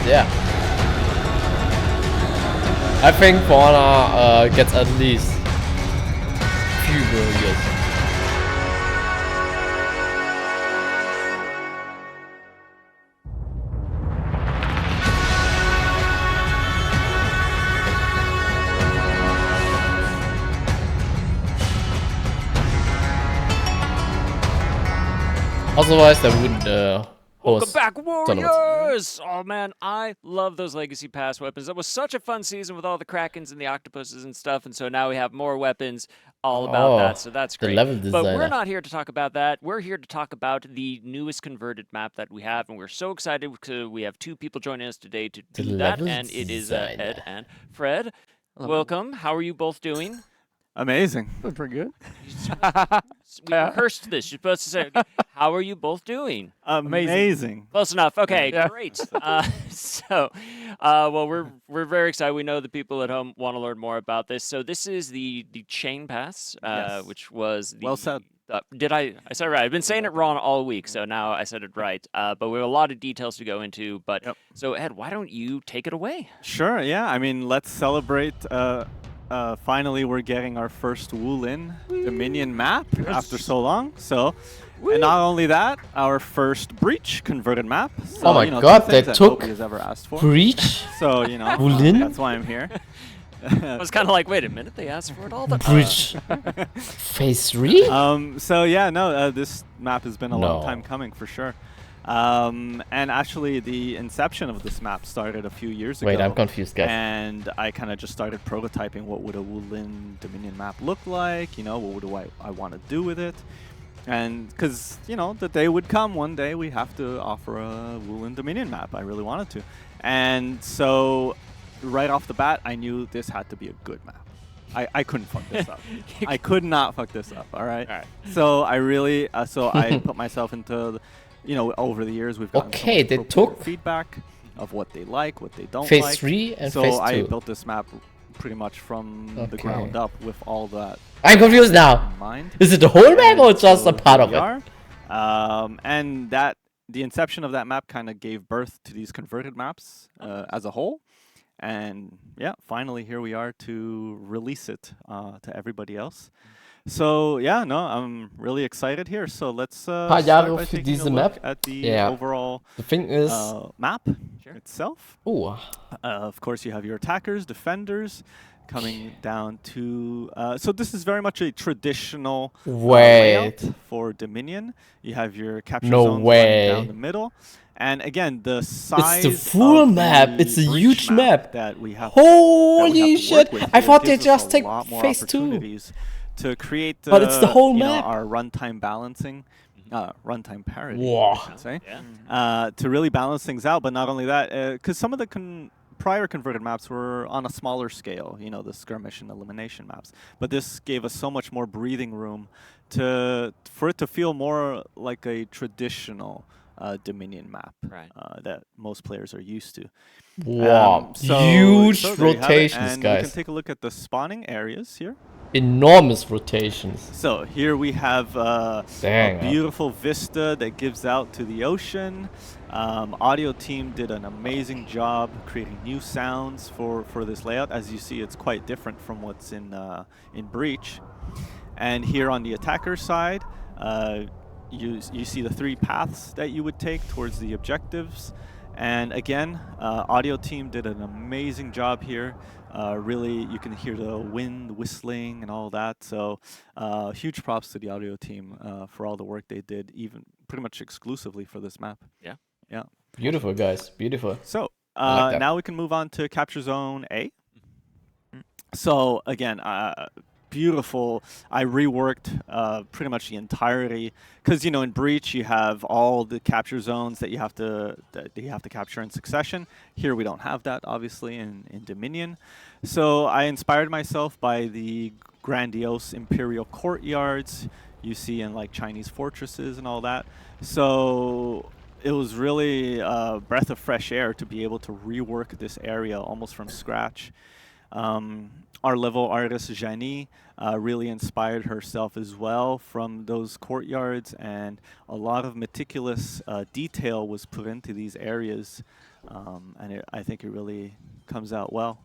Yeah. I think For Honor gets at least few more years. Otherwise, they wouldn't Welcome host back, tournaments. Warriors! Oh man, I love those Legacy Pass weapons. That was such a fun season with all the Krakens and the Octopuses and stuff, and so now we have more weapons all about that, so that's the great. level But we're designer. not here to talk about that. We're here to talk about the newest converted map that we have, and we're so excited because we have two people joining us today to The do that, level and it is designer. Ed and Fred. Welcome. How are you both doing? Amazing. Doing pretty good. We rehearsed this. You're supposed to say, okay, how are you both doing? Amazing. Close enough. Okay, Yeah. great. Well, we're very excited. We know the people at home want to learn more about this. So this is the chain pass, Yes. which was the. Well said. Did I said it right? I've been saying it wrong all week, so now I said it right. But we have a lot of details to go into. But Yep. so Ed, why don't you take it away? Sure, yeah. I mean, let's celebrate. Finally, we're getting our first Wulin Dominion map after so long. So, and not only that, our first Breach converted map. So, Oh my you know, God, two things they that took nobody has ever asked for. Breach? So, you know, Wulin? that's why I'm here. I was kind of like, wait a minute, they asked for it all the time. Breach. Phase 3? So yeah, no, this map has been a long No. time coming for sure. And actually, the inception of this map started a few years ago. Wait, I'm confused, guys. And I kind of just started prototyping what would a Wulin Dominion map look like. You know, what would I want to do with it? And because you know, the day would come one day we have to offer a Wulin Dominion map. I really wanted to, and so right off the bat, I knew this had to be a good map. I couldn't fuck this up. I could not fuck this up. All right. All right. So I really, so I put myself into, you know, over the years we've gotten Okay, they appropriate took feedback of what they like, what they don't Phase like. 3 and So Phase I 2. built this map pretty much from the Okay. ground up with all that I'm confused now. in mind. Is it the whole map And or just so a part here of we it? are. And that the inception of that map kind of gave birth to these converted maps as a whole. And yeah, finally here we are to release it to everybody else. So yeah, no, I'm really excited here. So let's Paar start Jahre by für taking a diese look Map. at the Yeah. overall The thing is, map Sure. itself. oh, Of course, you have your attackers, defenders, coming down to. So this is very much a traditional layout wait. for Dominion. You have your capture No zones running way. down the middle, and again the size. full of map. the It's a breach huge map. that we have. Holy to work shit! with I here thought they gives us just a take lot more Phase 2. opportunities to create. But it's the whole you know, map. our runtime balancing. Runtime parity, Whoa. I should say, Yeah. to really balance things out. But not only that, because some of the prior converted maps were on a smaller scale, you know, the skirmish and elimination maps. But this gave us so much more breathing room for it to feel more like a traditional Dominion map Right. that most players are used to. Wow. So Huge there you have it, rotations, and we can guys. take a look at the spawning areas here. Enormous rotations. So here we have a Dang. beautiful vista that gives out to the ocean. Audio team did an amazing job creating new sounds for this layout. As you see, it's quite different from what's in Breach. And here on the attacker side, you see the 3 paths that you would take towards the objectives. And again, audio team did an amazing job here. Really, you can hear the wind whistling and all that. So huge props to the audio team for all the work they did, even pretty much exclusively for this map. Yeah. Yeah. Beautiful, guys. Beautiful. So I like that. now we can move on to Capture Zone A. So again, beautiful. I reworked pretty much the entirety because you know in Breach you have all the capture zones that you have to capture in succession. Here we don't have that obviously in Dominion. So I inspired myself by the grandiose imperial courtyards you see in like Chinese fortresses and all that. So it was really a breath of fresh air to be able to rework this area almost from scratch. Our level artist Janie really inspired herself as well from those courtyards, and a lot of meticulous detail was put into these areas, and I think it really comes out well.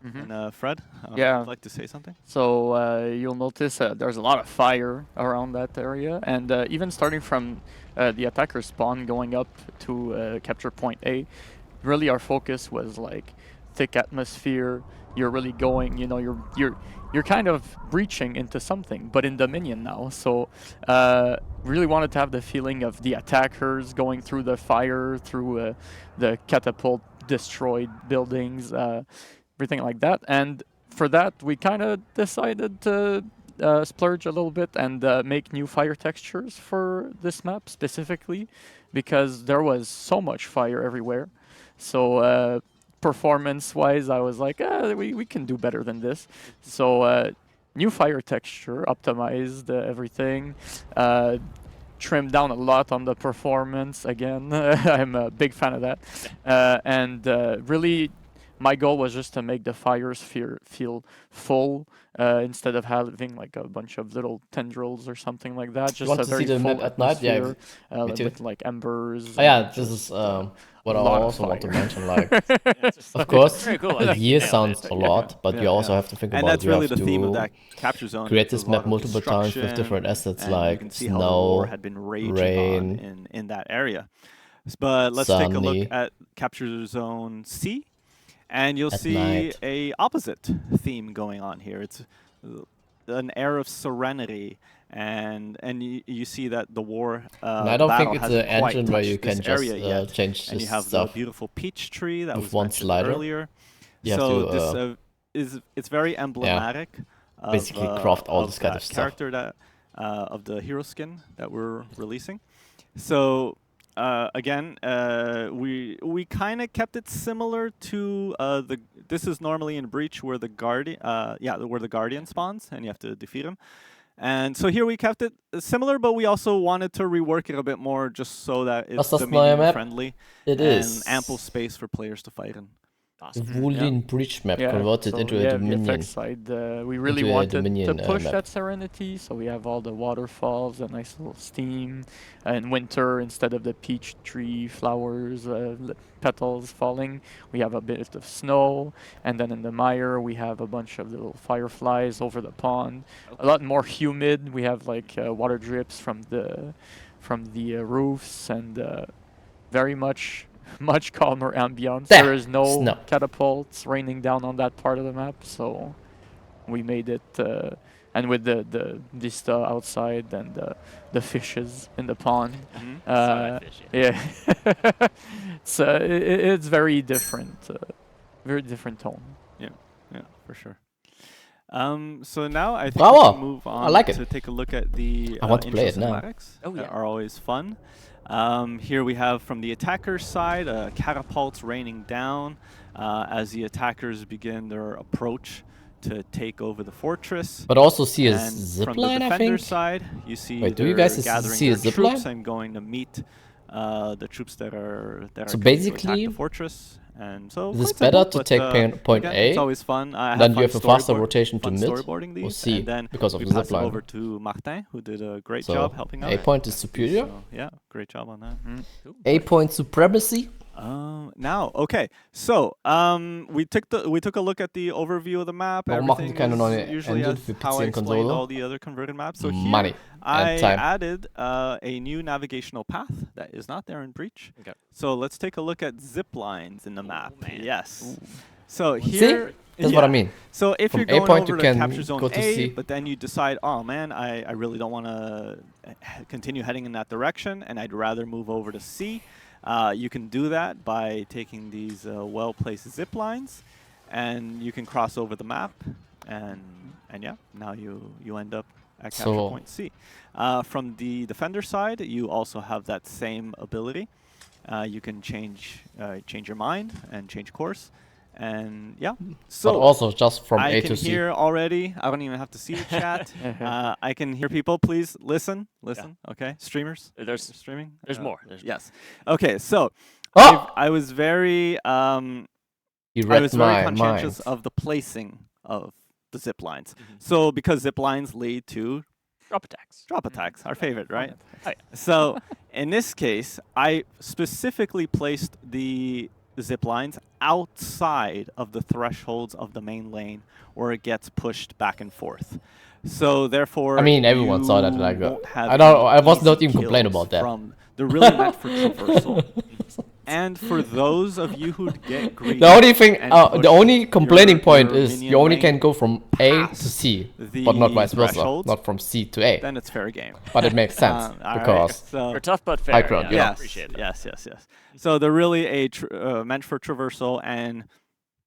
And Fred, Yeah. would you like to say something? So you'll notice there's a lot of fire around that area, and even starting from the attacker spawn going up to capture point A, really our focus was like thick atmosphere. You're really going, you know, you're kind of reaching into something, but in Dominion now. So really wanted to have the feeling of the attackers going through the fire, through the catapult destroyed buildings, everything like that. And for that, we kind of decided to splurge a little bit and make new fire textures for this map specifically, because there was so much fire everywhere. So performance-wise, I was like, we can do better than this. So new fire texture, optimized everything, trimmed down a lot on the performance again. I'm a big fan of that. And really, my goal was just to make the fires feel full instead of having like a bunch of little tendrils or something like that. Just want a to very see the full map at night? Yeah, atmosphere, me too. with like embers. Oh, yeah, and this is just, what I lot of also want to fire. mention. Like, of course, Very cool. I a think you year nailed sounds it. a lot, but Yeah, you also yeah. have to think And about that's you really have the theme of to that capture zone. create It was this a lot map of multiple times with destruction, different assets and you like can see how the war snow, had been raging rain, on in that area. But let's take a look sunny at capture zone C, and you'll at see night. a opposite theme going on here. It's an air of serenity, and you see that the war And I don't battle think it's hasn't an quite engine where touched you this can just area yet. change And you this have the stuff beautiful peach tree that with was one mentioned slider. earlier. You have So to this it's very emblematic of, basically craft all of this kind that of stuff. character that of the hero skin that we're releasing. So again, we kind of kept it similar to this is normally in Breach where the guardian where the guardian spawns and you have to defeat him. And so here we kept it similar, but we also wanted to rework it a bit more just so that it's das neue Dominion Map? friendly It and is. ample space for players to fight in. The Woolen Breach map Yeah, converted so into a yeah, Dominion. VFX side, we really into a wanted Dominion, to push map. that serenity, so we have all the waterfalls, a nice little steam, and winter instead of the peach tree flowers, petals falling, we have a bit of snow, and then in the mire we have a bunch of little fireflies over the pond. A lot more humid. We have like water drips from the roofs, and very much calmer ambience. There is no Snow. catapults raining down on that part of the map, so we made it, and with the vista outside and the fishes in the pond. Yeah, it's very different tone. Yeah, for sure. So now I think we Bravo! can move I on like it. to take a look at the I want to play intro it now. cinematics Oh, that yeah. are always fun. Here we have from the attacker's side, catapults raining down as the attackers begin their approach to take over the fortress. But also see a And zip from the line, I defender's think. side, you see Wait, do you they're guys gathering see a their zip troops line? and going to meet the troops that are So coming to attack basically, the fortress. And so is it quite better simple, to but, take point again, A, It's always fun. I then you fun have a faster storyboard- rotation to fun mid, storyboarding or these, C, and then because of we the pass zip it line. over to Martin, who did a great So job helping out. A point is superior. So, yeah, great job on that. A point supremacy. Now, okay, so we took a look at the overview of the map. Warum machen die Everything keine is neue usually Engine as für how PC I und explained Konsole? all the other converted maps. So here Money I and time. added a new navigational path that is not there in Breach. Okay. So let's take a look at zip lines in the map. man. Yes. So See? here. That's what I mean. So if From you're A going point over you to can capture zone go to A, C. but then you decide, oh man, I really don't want to continue heading in that direction, and I'd rather move over to C. You can do that by taking these well-placed zip lines, and you can cross over the map, and yeah, now you end up at capture So- point C. From the defender side, you also have that same ability. You can change your mind and change course, and yeah. So But also just from I A can to C. hear already. I don't even have to see the chat. I can hear people. Please listen. Okay, streamers. There's Streaming. more. There's Yes. Okay. So Oh! I was very He I read was very my conscientious mind. of the placing of the zip lines. So because zip lines lead to drop attacks. drop attacks, our favorite, right? Oh, yeah. So in this case, I specifically placed the zip lines outside of the thresholds of the main lane where it gets pushed back and forth. So therefore, I mean, everyone saw that, you like, won't have I don't- any I was not easy even complaining kills about that. They're really meant for traversal. And for those of you who get greedy, The only thing, and the push only complaining your point is minion you only rank can go from A to past C, the but not vice versa, thresholds, not from C to A. then it's fair game. But it makes sense All right, because so We're tough but fair. High ground, yeah, yeah. I yes, appreciate that. yes. So they're really meant for traversal, and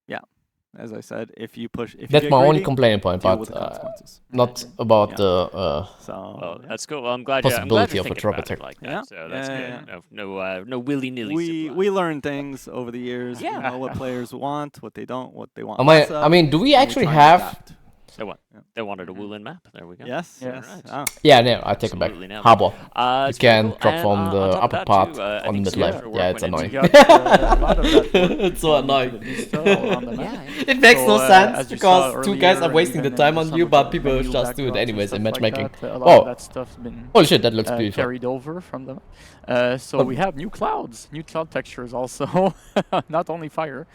yeah, as I said, if you that's get my only greedy, complaining point, deal but with the consequences. not about Yeah. the So Well, yeah. that's cool. Well, I'm glad you're Possibility of a thinking trouble about it tech. like that. Yeah. So that's Yeah, good. No willy-nilly. we learn things over the years. Yeah. You know what players want, what they don't, what they want. I less of, mean, do we and actually try and have? adapt. They wanted a Woolen map. There we go. Yes. Yeah. Yes. Alright. Ah. Yeah, no, I take it back. Absolutely nailed it. Harbor. You You can drop from the on top of upper that part too, I on the think midlife. some Yeah, work it's went annoying. into You got a lot of that work It's so into annoying. the vista all on the map. Yeah. It makes no So, sense as you because saw two guys earlier, are wasting the even time in on some you, of but the people menu just do it backdrops and anyways in stuff like matchmaking. that, a lot of Oh, that stuff's been holy shit, that looks beautiful. carried over from them. So Oh. we have new clouds, new cloud textures also, not only fire.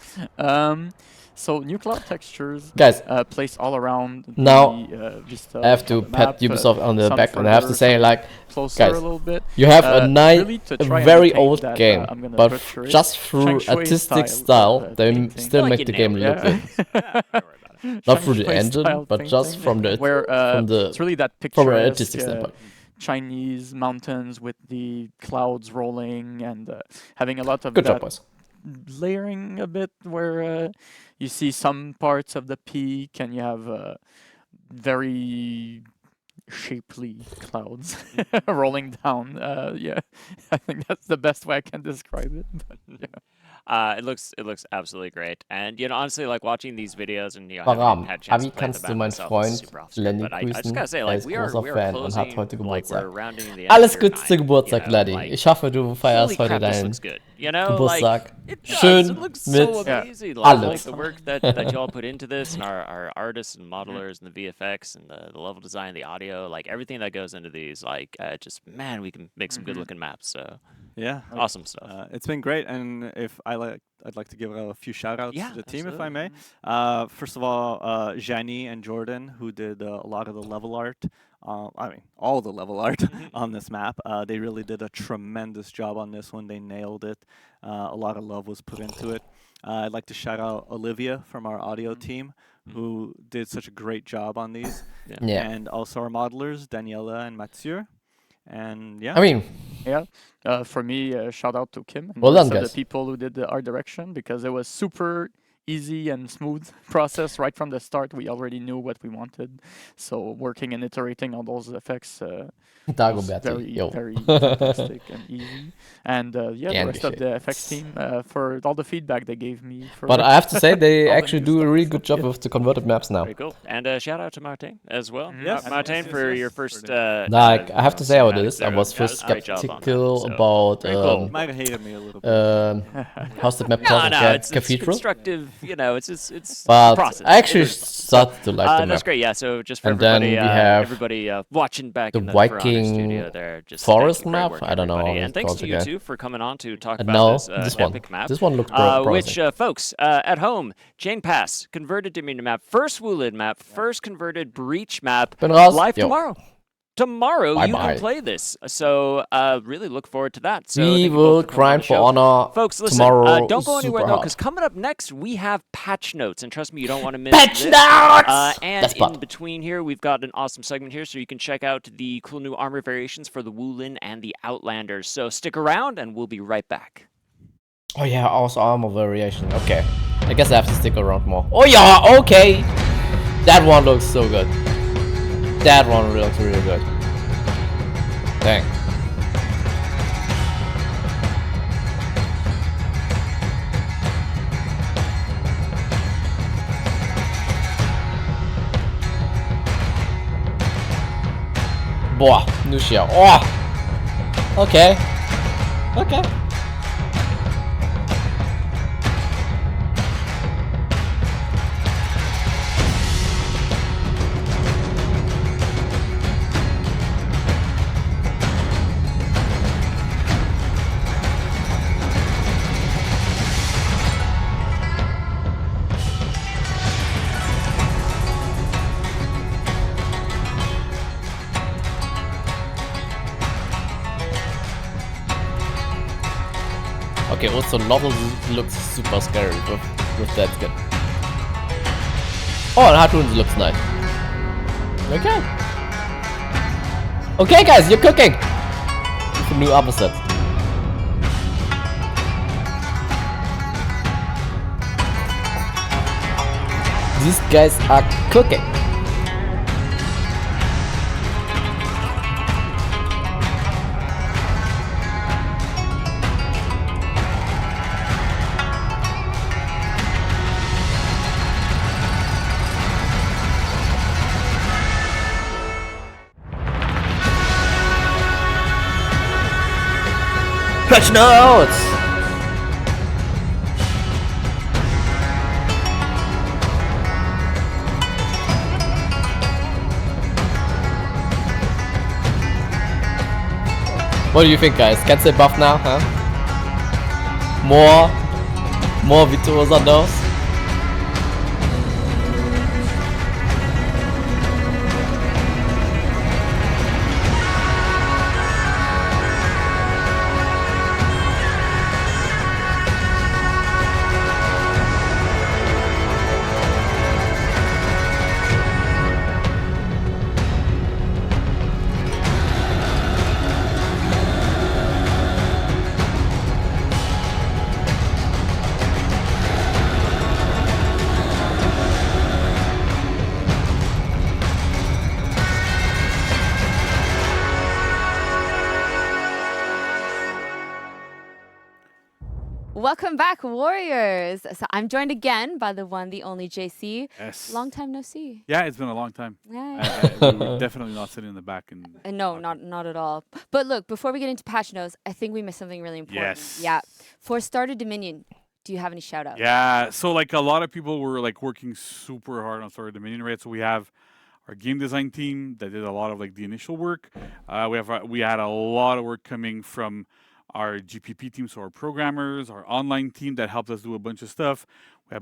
So new cloud textures Guys, placed all around now the Vista. I have to on the pat map, Ubisoft on the some back, and I have to further, say, some like, closer guys, a little bit. you have a nice, really to a try and very attain old that, game, I'm gonna but butcher it, just through Feng Shui artistic style style, of, they painting. still Like make you the game nailed look it. good. Don't worry about it. Not through the Feng Shui engine, style but just painting, from the where it's really that from an picturesque artistic standpoint. Chinese mountains with the clouds rolling and having a lot of Good job, that boys. layering a bit where you see some parts of the peak and you have very shapely clouds rolling down. Yeah, I think that's the best way I can describe it. But, yeah. It looks absolutely great, and honestly, like watching these videos and Warum? having had a chance Abi, to play kannst the du map meinen myself, Freund is super awesome. Lenny But I just grüßen? gotta say, Er like ist we are großer Fan und closing, hat heute like Geburtstag. we're rounding the end Alles of your Gute zum time, Geburtstag, Lenny. like, Ich hoffe, du holy feierst heute crap, this deinen looks good. Like, Geburtstag. it does. Schön It looks mit so amazing. Like, alles. the work that y'all put into this, and our artists and modelers and the VFX and the level design, the audio, like everything that goes into these, like just man, we can make some good looking maps. So Yeah. awesome stuff. It's been great, and I'd like to give a few shout outs Yeah, to the team, if I absolutely. may. First of all, Jani and Jordan, who did a lot of the level art. I mean, all the level art on this map. They really did a tremendous job on this one. They nailed it. A lot of love was put into it. I'd like to shout out Olivia from our audio team, who did such a great job on these. Yeah. And also our modelers, Daniela and Mathieu. And yeah. I mean, Yeah, for me, shout out to Kim and Well the done, rest of guys. the people who did the art direction because it was super easy and smooth process right from the start. We already knew what we wanted, so working and iterating on those effects was Dagoberti, very, yo. very fantastic and easy. And yeah, And the rest of the FX team for all the feedback they gave me. For But I have to say, they all the actually new do a stuff, really so good job yeah. with the converted maps now. Very cool. And shout out to Martin as well. Yes. Martin, Yes, for yes, your yes. first. Like, I have to say how it cinematics is. I there. was Yeah, first great job on that. skeptical So, about very cool. You might have hated me a little bit. how's the map No, called? no, Yeah, it's Cathedral. constructive. It's But process. I actually It is process. started to like the That's map. great. Yeah. So just for And then everybody, we have everybody watching back the in the For Honor Viking studio there, just forest thank you. Great map? work, I don't know everybody. how And it's thanks called to you again. too for coming on to talk And about now this, this one. epic map. This one looked Which promising. folks at home, Jane Pass converted Dominion map, first Woolid map, first converted Breach map, Bin raus. live Jo. tomorrow. Tomorrow you Bye-bye. can play this, so really look forward to that. So We thank you both will for coming on grind the for show. honor Folks, listen, tomorrow. don't go anywhere super though, hard. because coming up next we have patch notes, and trust me, you don't want to miss Patch this. notes! And That's in bad. between here, we've got an awesome segment here, so you can check out the cool new armor variations for the Wulin and the Outlanders. So stick around, and we'll be right back. Oh yeah, also armor variation. Okay. I guess I have to stick around more. Oh yeah, okay. That one looks so good. That one looks really good. Dang. Boah, Nushia. Oh! Okay. Okay. Okay, also Lotto looks super scary with that skin. Oh, and Hartoons looks nice. Okay. Okay, guys, you're cooking! With a new armor set. These guys are cooking. Patchnotes! What do you think, guys? Can they buff now, huh? More Virtuosa dose? Welcome back, Warriors. So I'm joined again by the one, the only JC. Yes. Long time no see. Yeah, it's been a long time. Yeah. We were definitely not sitting in the back and. No, not at all. But look, before we get into Patchnotes, I think we missed something really important. Yes. Yeah. For Starter Dominion, do you have any shout outs? Yeah, so like a lot of people were like working super hard on Starter Dominion, right? So we have our game design team that did a lot of like the initial work. We had a lot of work coming from our GPP team, so our programmers, our online team that helped us do a bunch of stuff.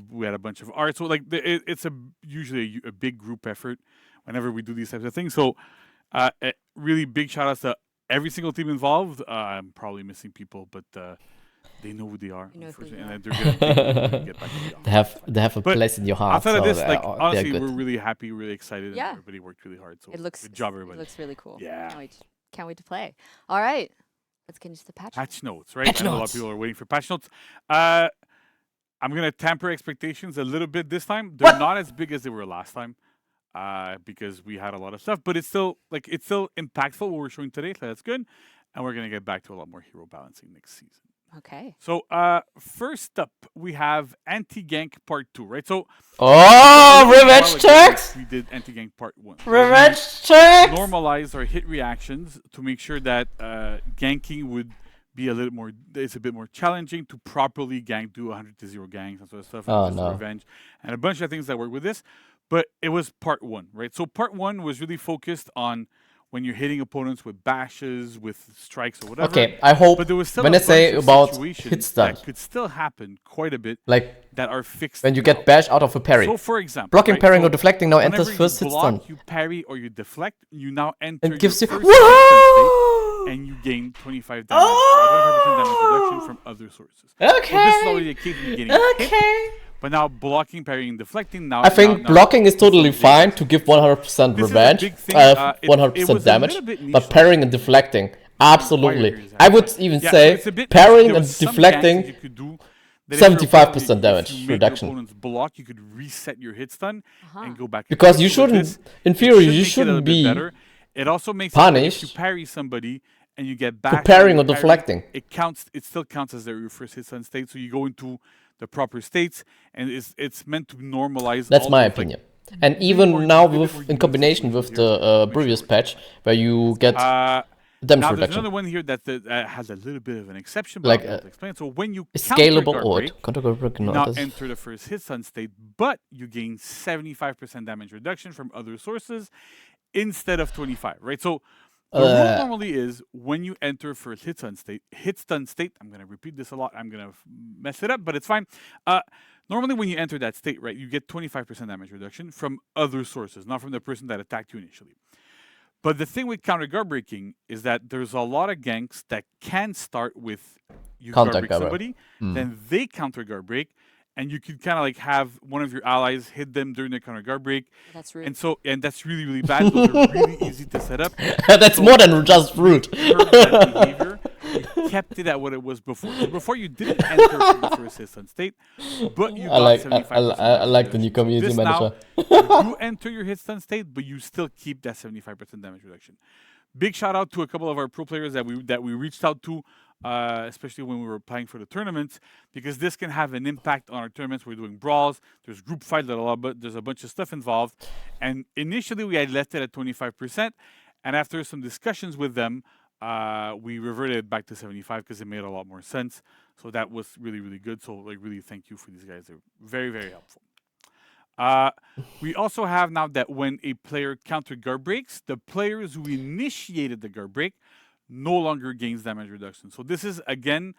We had a bunch of art. So like it's usually a big group effort whenever we do these types of things. So really big shout outs to every single team involved. I'm probably missing people, but they know who they are. You know who they And they're gonna get back to the office. They have a But place in your heart. Outside of so this, like they're honestly, good. we're really happy, really excited, Yeah. and everybody worked really hard. So It looks good job, everybody. It looks really cool. Yeah. Can't wait to play. All right. Let's get into the Patch notes, right? Patch I know a lot of notes. people are waiting for patch notes. I'm gonna temper expectations a little bit this time. They're not as big as they were last time, because we had a lot of stuff. But it's still impactful what we're showing today. So that's good, and we're gonna get back to a lot more hero balancing next season. Okay. So first up, we have Anti-Gank Part 2, right? So Oh, revenge checks! we did Anti-Gank Part 1. Revenge checks! Normalize our hit reactions to make sure that ganking would be it's a bit more challenging to properly gank, do 100 to 0 ganks and sort of stuff. Oh, just no. Revenge and a bunch of things that work with this. But it was part 1, right? So part 1 was really focused on when you're hitting opponents with bashes, with strikes or whatever. Okay, I hope But there was still when a I say bunch of about situations hit stun, that could still happen quite a bit like that are fixed when you now. get bashed out of a parry. So for example, Blocking, right, parrying, so or deflecting now whenever enters first you hit block, stun. you parry or you deflect, you now enter And gives you your first hit stun Whoa! state, and you gain 25 damage, 25% damage reduction from other sources. So this is already a case of you getting hit, but now blocking, parrying, deflecting. Now I think now blocking is totally it's fine to give 100% This is a revenge, big thing. 100% it was a damage, little bit niche but parrying and deflecting, absolutely. Requires I would even Yeah, so say it's a bit niche. parrying There and was some ganks deflecting, that you could do that if your 75% opponent- damage if you make reduction. Your opponent's block, you could reset your hit stun and go back. Because you So with shouldn't, this, in it theory, should you make it a little shouldn't bit be better. It also makes it so that if you punished parry somebody and you get for back parrying or deflecting. it counts. It still counts as their first hit stun state. So you go into the proper states, and it's meant to normalize. That's all my those, opinion. Like, And more even now, unit with or in unit combination with situations here, the make previous sure. patch, where you get damage Now there's reduction, another one here that has a little bit of an exception, but Like, I'll be able to explain. So when you a counter scalable guard ult. break, Counter guard break, you no, now that's- enter the first hit stun state, but you gain 75% damage reduction from other sources instead of 25, right? So the rule normally is when you enter first hit stun state, I'm going to repeat this a lot, I'm going to mess it up, but it's fine. Normally when you enter that state, right, you get 25% damage reduction from other sources, not from the person that attacked you initially. But the thing with counter guard breaking is that there's a lot of ganks that can start with you Counter guard break guard somebody, then they counter guard break, and you could kind of like have one of your allies hit them during the counter guard break. That's rude. And that's really, really bad. Those are really easy to set up. That's more than just rude. Curbed that behavior. We kept it at what it was before. So before you didn't enter from the first hit stun state, but you got 75%. I like the new community this manager. Now, you enter your hit stun state, but you still keep that 75% damage reduction. Big shout out to a couple of our pro players that we reached out to, especially when we were playing for the tournaments, because this can have an impact on our tournaments. We're doing brawls, there's group fight, there's a bunch of stuff involved. And initially we had left it at 25%, and after some discussions with them, we reverted it back to 75 because it made a lot more sense. So that was really, really good. So like really thank you for these guys. They're very, very helpful. We also have now that when a player counter guard breaks, the players who initiated the guard break no longer gains damage reduction. So this is again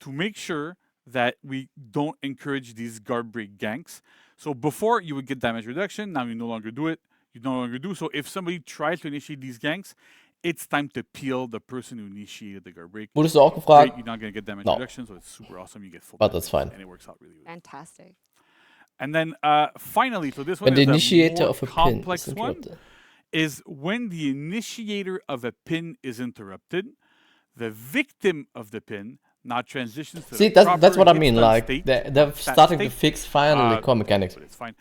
to make sure that we don't encourage these guard break ganks. So before you would get damage reduction, now you no longer do it. You no longer do. So if somebody tries to initiate these ganks, it's time to peel the person who initiated the guard break. Wurdest du auch gefragt? Great, you're not going to get damage No. reduction, so it's super awesome. You get full But that's fine. and it works out really, really well. Fantastic. And then finally, so this one When the is a initiator more of a pin complex is one, interrupted. is when the initiator of a pin is interrupted, the victim of the pin now transitions to See, the that's what I proper mean. hit-stun Like state, they're that starting to state, fix finally core mechanics. but it's fine.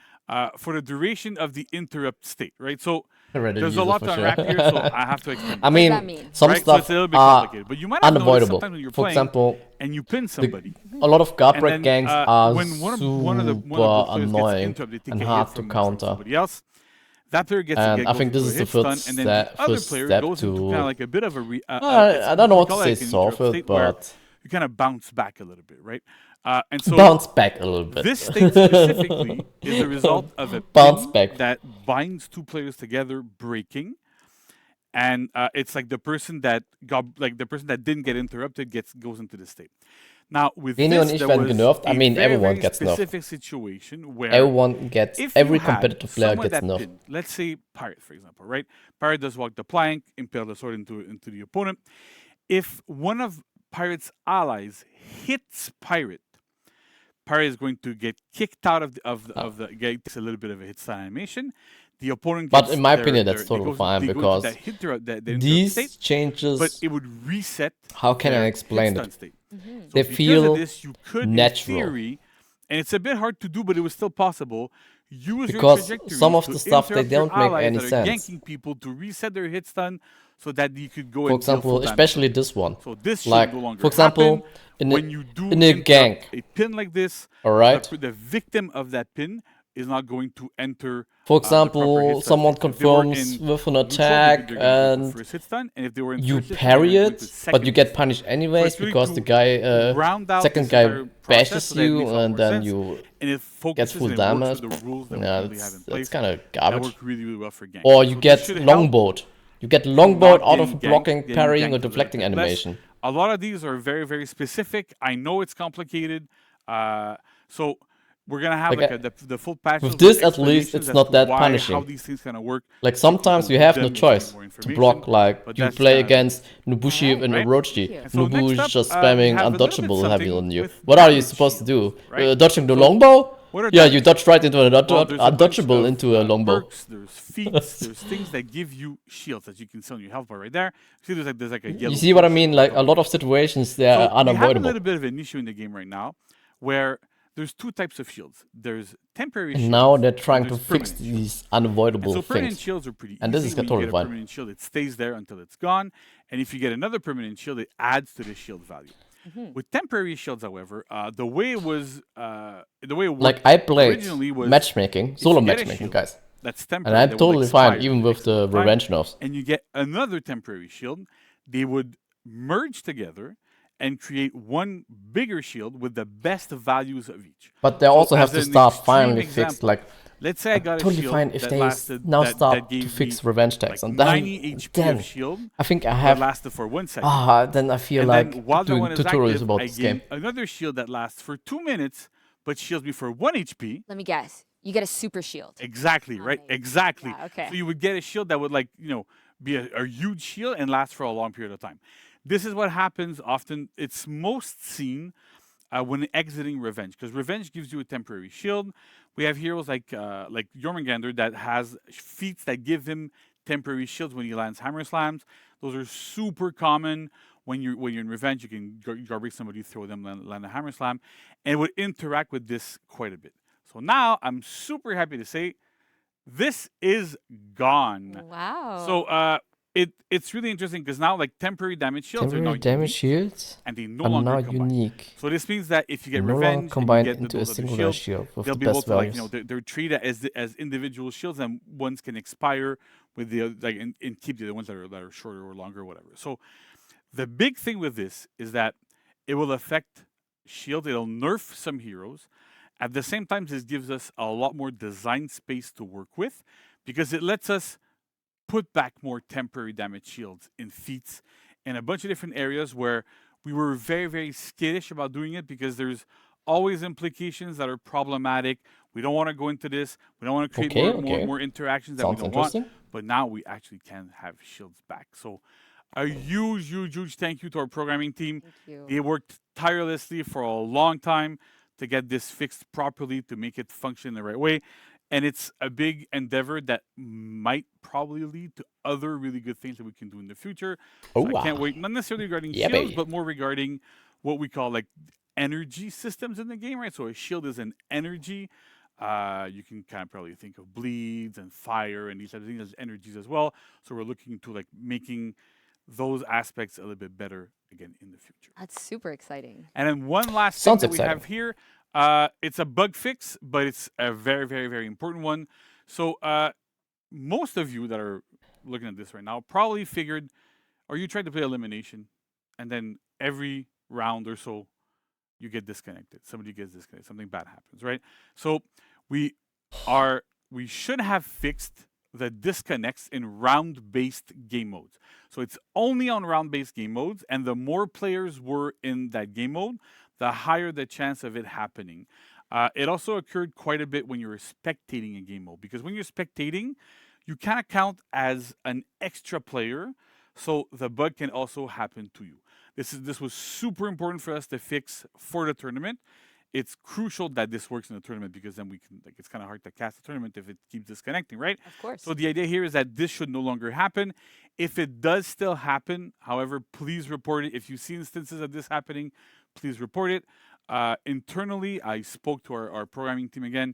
For the duration of the interrupt state, right? So Reddit there's a user lot for to sure. unwrap here, so I have to explain. I does mean, that mean? some Right? So stuff it's a little bit are complicated, but you might have noticed unavoidable. sometimes when you're For playing example, and you pin somebody. a lot of guard And break then, gangs are when one of those super players gets annoying interrupted, they take and a hit hard to from counter. somebody else. That player gets And a I think goes this into is a the hit first stun, and then the other first player step goes into to- kind of like a bit of a I don't know what to call say it like an interrupt soft, state where but you kind of bounce back a little bit, right? And so bounce back a little bit. this state specifically is a result of a Bounce pin back. that binds two players together, breaking, and it's like the person that didn't get interrupted goes into the state. Now with René und this, ich there werden was genervt. I a mean, very, everyone very gets nerfed. specific situation where Everyone gets, if every you had competitive player someone gets that nerfed. pinned, let's say Pirate, for example, right? Pirate does walk the plank, impale the sword into the opponent. If one of Pirate's allies hits Pirate, Pirate is going to get kicked out of the game. Takes a little bit of a hit stun animation. The opponent But gets in my their- opinion, their- that's they totally go- fine they go into because that hit interrupt- the interrupt these state, changes, but it would reset. how can I their explain hit stun it? state. So They because of feel this, you could, natural. in theory, and it's a bit hard to do, but it was still possible. Use Because your some of trajectories the to stuff, they interrupt your don't make allies any that are sense. yanking people to reset their hit stun, so that you could go For and deal full example, damage. especially this one. So this should Like, no longer for example, happen. in when a, you do in a interrupt gank, a pin like this, alright? the victim of that pin is not going to enter. For the proper example, hit stun someone state. If they were confirms in with an neutral, they attack could- they're gonna go and for first hit stun, and if they were in you first hit stun, parry they're going to it, but second you hit get stun. punished So anyways it's really because to the guy, round out second this guy entire process bashes so that it you makes a lot and more then sense, you and it get focuses full and it works damage. with the rules that Yeah, we really have in that's place kind of that garbage. work really, really well for ganks. Or So you this get should help longboat. You get longboat not out of getting blocking, getting parrying, or ganked a little deflecting bit less. animation. A lot of these are very, very specific. I know it's complicated. So we're gonna have Like, the full patch. with this, at least, it's not that punishing. How these things gonna work. Like sometimes you have no choice to block. Like but you that's play kinda- against Nubushi Alright. and Right. Orochi. Thank you. So Nubu next is up, just we spamming have a little bit undodgeable heavy something on you. with What are you damage supposed to do? shields, right? Dodging the So longbow? What are Yeah, damage you dodged right into an Well, there's a bunch undodgeable of, into a longbow. perks, there's feats, there's things that give you shields that you can see on your health bar right there. See, there's like a yellow. You see what I shield mean? Like a on lot it. of situations they So are we have a unavoidable. little bit of an issue in the game right now, where there's two types of shields. There's temporary shields. And now they're and trying to there's fix permanent shields. these And unavoidable so permanent things. shields are pretty And easy. this is When you totally get a fine. permanent shield, it stays there until it's gone. And if you get another permanent shield, it adds to the shield value. With temporary shields, however, the way it worked Like I played originally was matchmaking, if solo you get a matchmaking, shield guys. that's And temporary. I'm that will totally fine, expire even in with X the amount of time, revenge nerfs. and you get another temporary shield, they would merge together and create one bigger shield with the best values of each. But they So also have as to an start extreme finally fixed. example, Like let's say I got a totally shield fine if that they lasted, now that start gave to fix me revenge tags, like and then 90 HP then of shield I think I that have lasted for 1 second. then I feel and like then while the doing one is tutorials active, about I this game. gain another shield that lasts for 2 minutes, but shields me for 1 HP. Let me guess. You get a super shield. Exactly, right? Amazing. Exactly. Yeah, okay. So you would get a shield that would be a huge shield and last for a long period of time. this is what happens often. It's most seen when exiting Revenge, because Revenge gives you a temporary shield. We have heroes like Jormungandr that has feats that give him temporary shields when he lands Hammer Slams. Those are super common when you're in Revenge. You can garbage somebody, throw them, land a Hammer Slam, and it would interact with this quite a bit. So now I'm super happy to say this is gone. Wow. So it's really interesting because now like temporary damage shields are now Temporary damage unique, shields and they no are longer now combine. unique. So this means that if you get No longer Revenge and you combined get into a those other singular shields, shield with they'll the be able best to values. they're treated as individual shields, and ones can expire with the and keep the other ones that are shorter or longer or whatever. So the big thing with this is that it will affect shield. It'll nerf some heroes. At the same time, this gives us a lot more design space to work with because it lets us put back more temporary damage shields in feats in a bunch of different areas where we were very, very skittish about doing it because there's always implications that are problematic. We don't want to go into this. We don't want to create more interactions that we Sounds don't interesting. want. But now we actually can have shields back. So a huge thank you to our programming team. Thank you. They worked tirelessly for a long time to get this fixed properly, to make it function the right way. And it's a big endeavor that might probably lead to other really good things that we can do in the future. Oh, So I can't wow. wait, not necessarily regarding Yeah, shields, baby. but more regarding what we call like energy systems in the game, right? So a shield is an energy. You can kind of probably think of bleeds and fire and these types of things as energies as well. So we're looking to like making those aspects a little bit better again in the future. That's super exciting. And then one last Sounds thing that we exciting. have here, it's a bug fix, but it's a very, very, very important one. So most of you that are looking at this right now probably figured, or you tried to play elimination, and then every round or so, you get disconnected. Somebody gets disconnected. Something bad happens, right? So we should have fixed the disconnects in round-based game modes. So it's only on round-based game modes, and the more players were in that game mode, the higher the chance of it happening. It also occurred quite a bit when you were spectating a game mode, because when you're spectating, you kind of count as an extra player, so the bug can also happen to you. This was super important for us to fix for the tournament. It's crucial that this works in the tournament because then we can, like, it's kind of hard to cast a tournament if it keeps disconnecting, right? Of course. So the idea here is that this should no longer happen. If it does still happen, however, please report it. If you see instances of this happening, please report it. Internally, I spoke to our programming team again.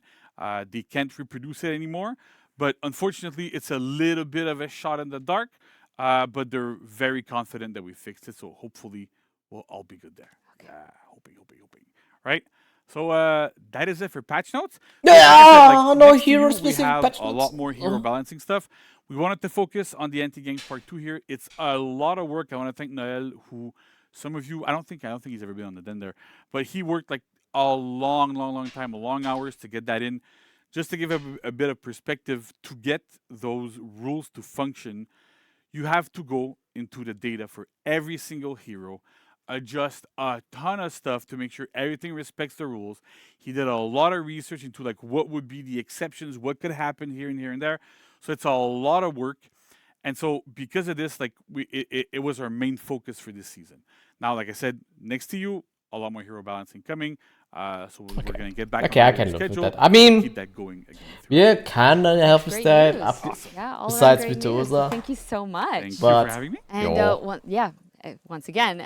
They can't reproduce it anymore, but unfortunately, it's a little bit of a shot in the dark, but they're very confident that we fixed it, so hopefully we'll all be good there. Okay. Yeah, hoping. Right? So that is it for patch notes. No, Like I said, no next to you, hero-specific we have patch a notes. lot more hero balancing stuff. We wanted to focus on the anti-gangs part 2 here. It's a lot of work. I want to thank Noel, who some of you, I don't think he's ever been on the den there, but he worked like a long time, long hours to get that in. Just to give a bit of perspective, to get those rules to function, you have to go into the data for every single hero, adjust a ton of stuff to make sure everything respects the rules. He did a lot of research into like what would be the exceptions, what could happen here and there. So it's a lot of work. And so because of this, like it was our main focus for this season. Now, like I said, next to you, a lot more hero balancing coming. So we're going to get back Okay, on I the can live with schedule. that. I mean, Keep that going again. we kind of help with Great that. news. After, Yeah, all besides around great news. Vitosa. Thank you so much. Thank you But- for having me. And Yo. once again,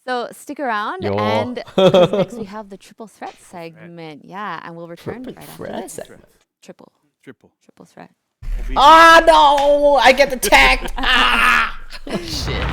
so stick around, Yo. and 'cause next we have the triple threat segment. Yeah, and we'll return Triple right after threat this. segment. Triple threat. Ah, no! I get attacked! Ah! Shit.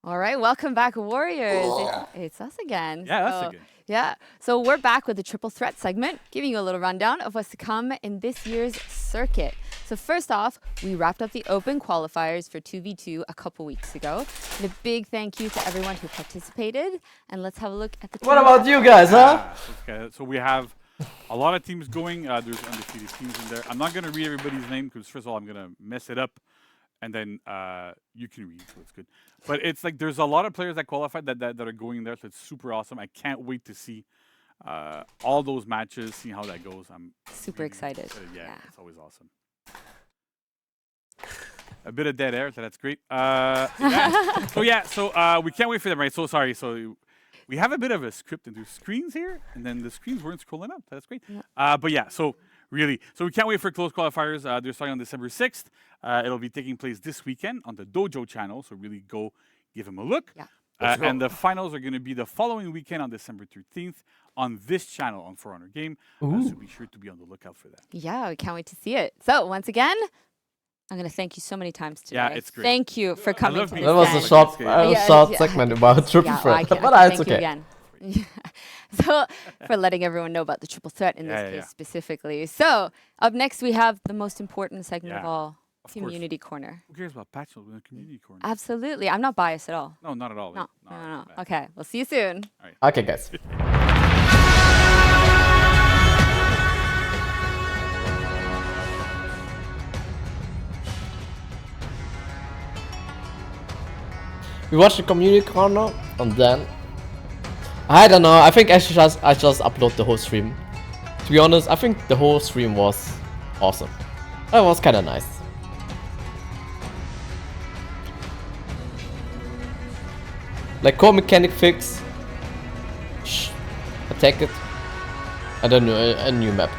All right, welcome back, Warriors. It's us again. Yeah, us again. Yeah, so we're back with the Triple Threat segment, giving you a little rundown of what's to come in this year's circuit. So first off, we wrapped up the open qualifiers for 2v2 a couple weeks ago. And a big thank you to everyone who participated. And let's have a look at the What about you guys, huh? Okay, so we have a lot of teams going. There's undefeated teams in there. I'm not going to read everybody's name because first of all, I'm going to mess it up. And then you can read, so it's good. But it's like there's a lot of players that qualified that are going there, so it's super awesome. I can't wait to see all those matches, see how that goes. I'm super excited. Yeah, it's always awesome. A bit of dead air, so that's great. Yeah. So we can't wait for them, right? So sorry. So we have a bit of a script and there's screens here, and then the screens weren't scrolling up. That's great. Yeah. But yeah, so really, so we can't wait for close qualifiers. They're starting on December 6th. It'll be taking place this weekend on the Dojo channel, so really go give them a look. Yeah. And the finals are going to be the following weekend on December 13th on this channel on For Honor Game. So be sure to be on the lookout for that. Yeah, we can't wait to see it. So once again, I'm going to thank you so many times today. Yeah, it's great. Thank you for coming to this That was a short segment about Triple Threat, but it's okay. Again. So for letting everyone know about the Triple Threat in this case specifically. So up next we have the most important segment of all, Community Corner. Who cares about Patchnotes in the Community Corner? Absolutely. I'm not biased at all. No, not at all. No. Okay, we'll see you soon. All right. Okay, guys. We watched the Community Corner and then I don't know, I think I just upload the whole stream. To be honest, I think the whole stream was awesome. It was kinda nice. Like core mechanic fix. Attack it. And then a new map.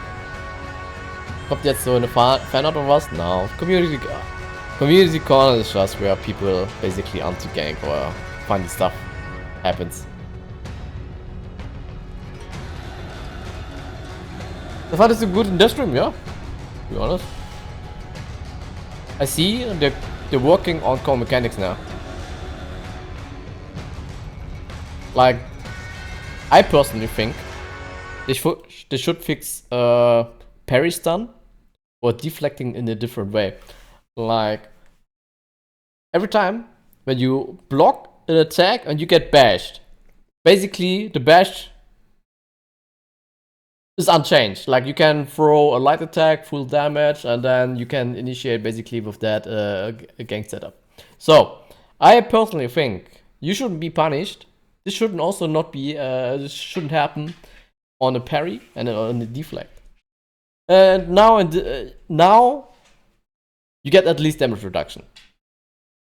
Kommt jetzt so eine Fanart oder was? No. Community Corner is just where people basically anti-gank or funny stuff happens. I thought it's good in their stream, yeah. To be honest. I see they're working on core mechanics now. Like, I personally think they should fix parry stun or deflecting in a different way. Like, every time when you block an attack and you get bashed, basically the bash is unchanged. Like, you can throw a light attack, full damage, and then you can initiate basically with that a gank setup. So, I personally think you shouldn't be punished. This shouldn't also not be, this shouldn't happen on a parry and on a deflect. And now you get at least damage reduction.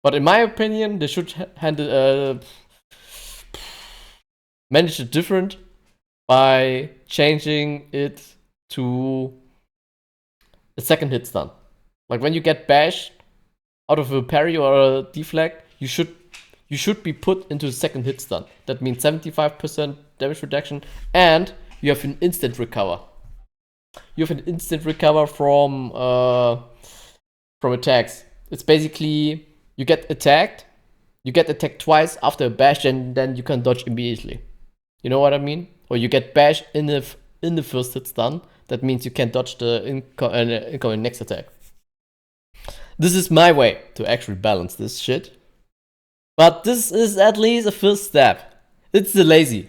But in my opinion, they should manage it different by changing it to a second hit stun. Like when you get bashed out of a parry or a deflect, you should be put into a second hit stun. That means 75% damage reduction, and you have an instant recover. You have an instant recover from attacks. It's basically you get attacked twice after a bash, and then you can dodge immediately. You know what I mean? Or you get bashed in the first hit stun. That means you can dodge the incoming next attack. This is my way to actually balance this shit. But this is at least a first step. It's the lazy's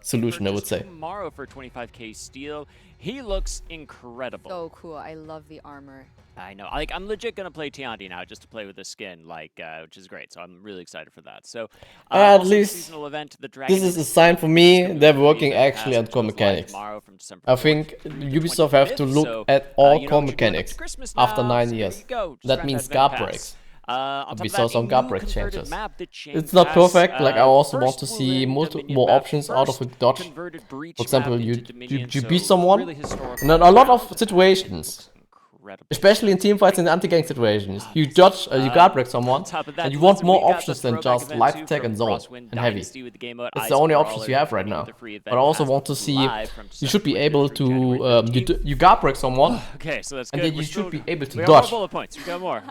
solution, I would say. Tomorrow for 25k steel. He looks incredible. So cool. I love the armor. I know. Like, I'm legit gonna play Tiandi now just to play with the skin, like, which is great. So I'm really excited for that. So at least seasonal event, the this is a sign for me they're working actually on core mechanics. I think Ubisoft have to look at all core mechanics after 9 years. That means guard breaks. We saw some guard break changes. It's not perfect, like I also want to see more options out of a dodge. For example, you beat someone, and in a lot of situations, incredible. Especially in teamfights and anti-gank situations. You dodge, you guard break someone, top of that, and you want listen, more we got the options than throwback just event light too attack from and zone Frostwind and heavy. Dynasty with the game mode It's Ice the only Brawler options you have right coming now. with the free But I event also pass want to see, live from you should be December able 20th through January to, 13th. you guard break someone, Okay, so that's good. and then We're you still- should be able to we got dodge. more bullet points. We got more.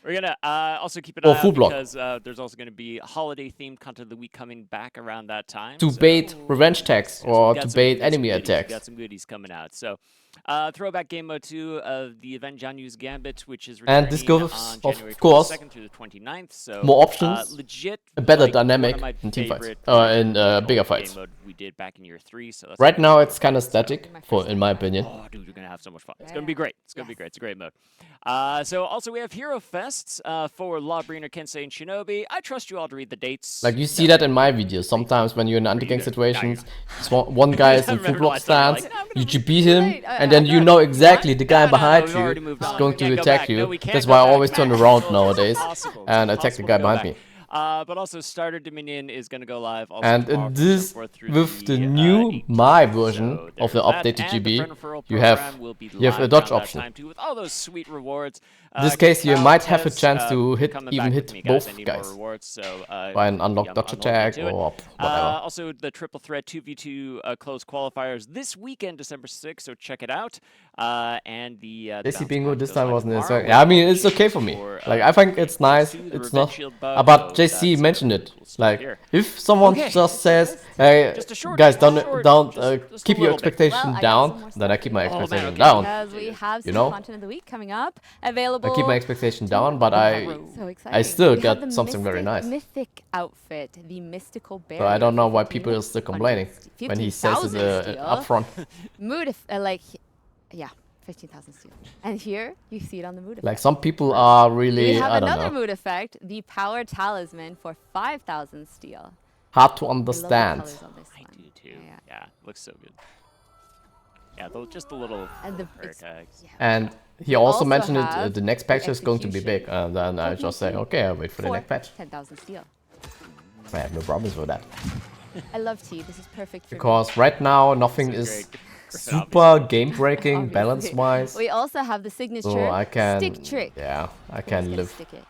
We're gonna also keep an Or eye full out block. because there's also gonna be holiday-themed content of the week coming back around that time. To so- bait revenge attacks Yeah, so we or got to some- bait we got some enemy goodies. We attacks. got some goodies coming out. So, throwback game mode 2 of the event Janu's Gambit, which is And this returning goes, on of January course, 22nd through the 29th. So more options, legit, a better like, dynamic one of my in teamfights, favorite, in original bigger game fights. mode we did back in year 3. So that's Right gonna now be it's kind of static, in my opinion. Oh, dude, you're gonna have so much fun. It's gonna be great. It's gonna be great. It's a great mode. So also we have Hero Fests for Lawbringer, Kensei, and Shinobi. I trust you all to read the dates. Like you see that in my videos. Sometimes when you're in anti-gank situations, one guy is in full block stance, you GP him, and then you know exactly the guy behind we've you already moved is on. going We to can't go attack back. No, you. we can't That's go why I back. always turn It's around impossible. nowadays It's impossible. and It's attack the impossible guy to go behind back. me. But also Starter Dominion is going to go live also And tomorrow from this, December 4th through with the the, new 18th. My version So of the there's that, updated and the GB, friend referral you have program will be a live dodge around that option. time too, with all those sweet rewards. In this Get case, you Cal, might have a Tess, chance to coming even back hit with me, guys. I both need more guys rewards, so, by an unlocked I'm dodge looking attack into it. or whatever. Also, the triple threat 2v2 closed qualifiers this weekend, December 6th, so check it out. And the AC bounce Bingo pad this goes time live wasn't tomorrow necessary. with Yeah, I mean, all it's okay changes for me. for, Like, I think it's nice. the It's Revenge not. Shield bug, But so JC that's, mentioned it. we'll start Like, here. if someone Okay. just says, "Hey, Just a short- guys, just keep a your little bit. expectation Well, I got down," some more then I stuff keep my for you. Oh, man, expectation okay. down. Because we have You some know? content of the week coming up I available. keep my expectation down, but I So exciting. still We got have the something very nice. Mythic outfit, the mystical bear. So I don't know why people are still complaining when he says it 15,000 up front. Mood, yeah, 15,000 steel. And here you see it on the mood effect. Like some people are we really, have I don't another know, mood effect, the power talisman for 5,000 steel. hard to I love the understand. colors on this I one. do too. Yeah. Yeah, looks so good. Yeah, just the little And the air it's- tags. yeah. And he also also mentioned it, have the next patch is going to be execution big. And then I just say, okay, I'll wait for the For next patch. 10,000 steel. I have no problems with that. I love tea. This is perfect for me. Because right now, nothing So is great. super game-breaking, Obviously. balance-wise. We also have the signature So I can, stick trick. yeah, I Who's can gonna live stick it?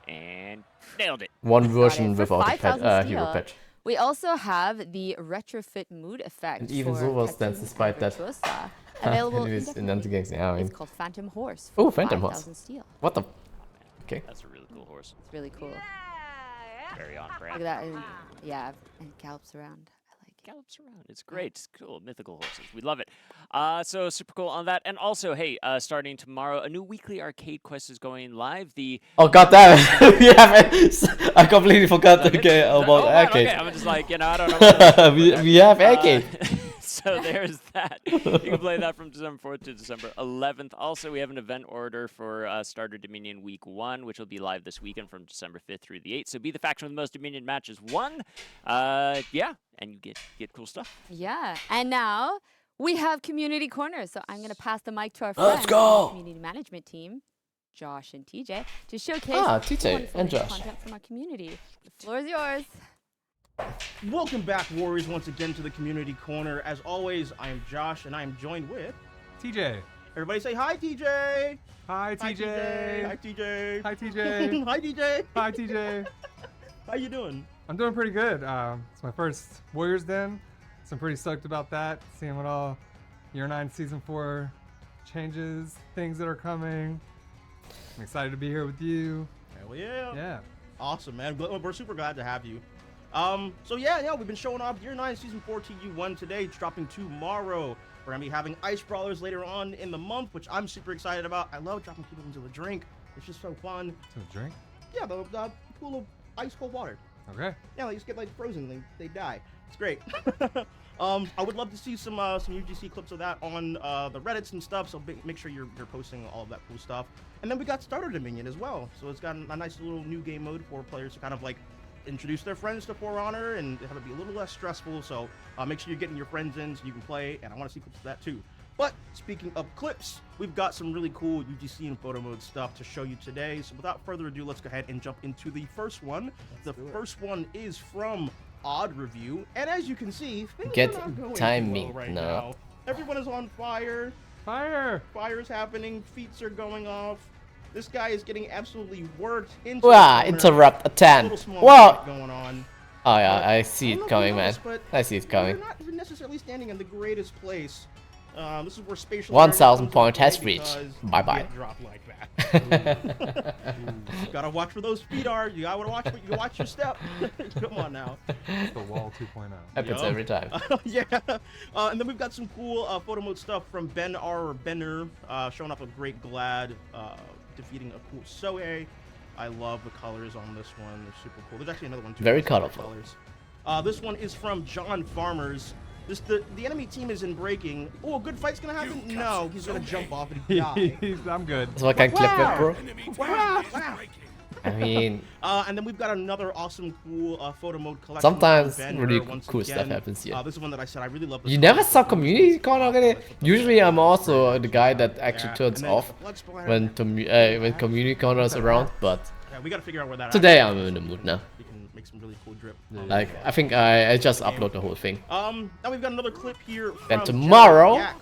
And nailed it. one Got version it. For without a 5,000 hero steel. patch. We also have the retrofit mood effect. And even for Silver stands Tetsun despite and that. Virtuosa, available Anyways, in anti-ganks, yeah, I mean, It's called Phantom Horse. Oh, For Phantom Horse. 5,000 steel. what the? Okay. That's a really cool horse. It's really cool. Very on Look brand. at that. And, yeah, and it gallops around. I like it. Gallops around. It's great. It's cool. Mythical horses. We love it. So super cool on that. And also, hey, starting tomorrow, a new weekly arcade quest is going live. The Oh god damn it! I completely forgot about oh, man, arcade. okay. I'm just like, I don't know. What I'm we, there. we have arcade. So there's that. You can play that from December 4th to December 11th. Also, we have an event order for Starter Dominion Week 1, which will be live this weekend from December 5th through the 8th. So be the faction with the most Dominion matches won. Yeah, and you get cool stuff. Yeah. And now we have Community Corner. So I'm going to pass the mic to our friends go! on the community management team, Josh and TJ, to showcase TJ wonderful and Josh. content from our community. The floor is yours. Welcome back, Warriors, once again to the Community Corner. As always, I am Josh, and I am joined with... TJ. Everybody say hi, TJ! Hi, Hi, TJ. Hi, TJ! Hi, TJ. Hi, TJ! Hi, TJ. How you doing? I'm doing pretty good. It's my first Warriors Den, so I'm pretty stoked about that. Seeing what all Year 9 Season 4 changes, things that are coming. I'm excited to be here with you. Hell yeah! Yeah. Awesome, man. We're super glad to have you. So yeah, we've been showing off Year 9 Season 4 TU1 today. It's dropping tomorrow. We're gonna be having Ice Brawlers later on in the month, which I'm super excited about. I love dropping people into the drink. It's just so fun. To the drink? Yeah, the pool of ice cold water. Okay. Yeah, they just get like frozen, they die. It's great. I would love to see some UGC clips of that on the Reddits and stuff. So make sure you're posting all of that cool stuff. And then we got Starter Dominion as well. So it's got a nice little new game mode for players to kind of like introduce their friends to For Honor and have it be a little less stressful. So make sure you're getting your friends in so you can play. And I want to see clips of that too. But speaking of clips, we've got some really cool UGC and photo mode stuff to show you today. So without further ado, let's go ahead and jump into the first one. The first one is from Odd Review, and as you can see, things Get are not going timing well right now. now. Everyone is on fire. Fire! Fire's happening. Feats are going off. This guy is getting absolutely worked into Wow, the corner. interrupt a 10. Little small Whoa! fight going on. Oh yeah, But I see I don't it know if you coming, man. noticed, but I see it We're coming. not necessarily standing in the greatest place. This is where spatial 1000 awareness point comes has into reached. play because Bye-bye. you get dropped like that. You gotta watch where those feet are. You gotta watch your step. Come on now. It's the wall 2.0. Happens Yup. every time. Yeah. And then we've got some cool photo mode stuff from Ben R. or Benner, showing off a great Glad, defeating a cool Soe. I love the colors on this one. They're super cool. There's actually another one too. Very with some colorful. Colors. This one is from John Farmers. The enemy team is in breaking. Oh, a good fight's gonna happen? No, he's gonna jump off and die. I'm good. So I can clip it, bro. Wow. I mean, And then we've got another awesome, cool photo mode collection. sometimes from Ben really once cool stuff again. happens here. This is one that I said I really love. The You never colors. saw community corner already? Usually I'm also the guy that actually Yeah, turns and then off the blood splatter. when community corner is around, but Yeah, we gotta figure out where that. today actually I'm in the is. mood now. We can make some really cool drip. Like, I think I just upload the whole thing. Now we've got another clip here. Then from tomorrow- Yak,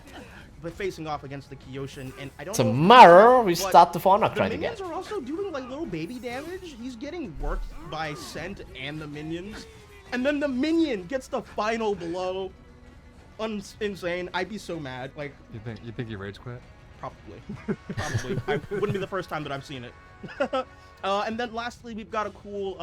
but facing off against the Kyoshin, and I don't. Tomorrow we know if start the For Honor the grind again. minions are also doing like little baby damage. He's getting worked by Scent and the minions, and then the minion gets the final blow. Insane. I'd be so mad. Like You think you rage quit? probably, probably. I wouldn't be the first time that I've seen it. And then lastly, we've got a cool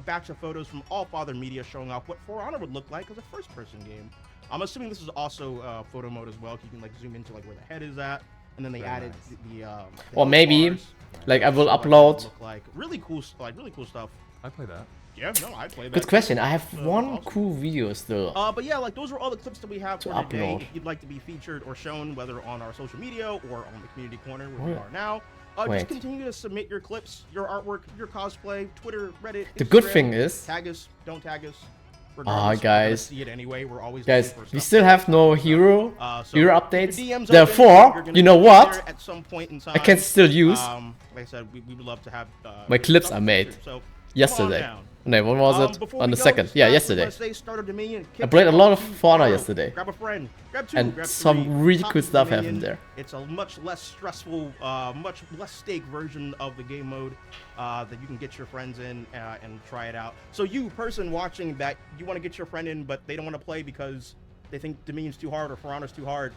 batch of photos from All Father Media showing off what For Honor would look like as a first-person game. I'm assuming this is also photo mode as well. You can like zoom into like where the head is at, and then they added the Or maybe, bars. like I will So, like, upload. look like really cool stuff. I play that. Yeah, no, I play that. Good question. I have That's one awesome. cool video still. But yeah, like those are all the clips that we have To for today. upload. If you'd like to be featured or shown, whether on our social media or on the community corner where we Wait. are now, Wait. just continue to submit your clips, your artwork, your cosplay, Twitter, Reddit. The good Instagram. thing is, Tag us, don't tag us. Ah, Regardless, we're gonna guys. see it anyway. We're always guys, looking for we stuff. still have no hero So hero keep your updates. DMs open. Therefore, You're gonna you know be what? there at some point in time. I can still use Like I said, we would love to have my clips stuff I made featured, so come on yesterday. down. No, when was it? Before On we the go, second. just Yeah, last, we yesterday. wanna say Start of Dominion, I played a lot of For Honor tomorrow. yesterday. Grab a friend, grab two, And grab some three, really hop cool into stuff Dominion. happened there. It's a much less stressful, much less stake version of the game mode that you can get your friends in and try it out. So you, person watching that, you want to get your friend in, but they don't want to play because they think Dominion's too hard or For Honor's too hard.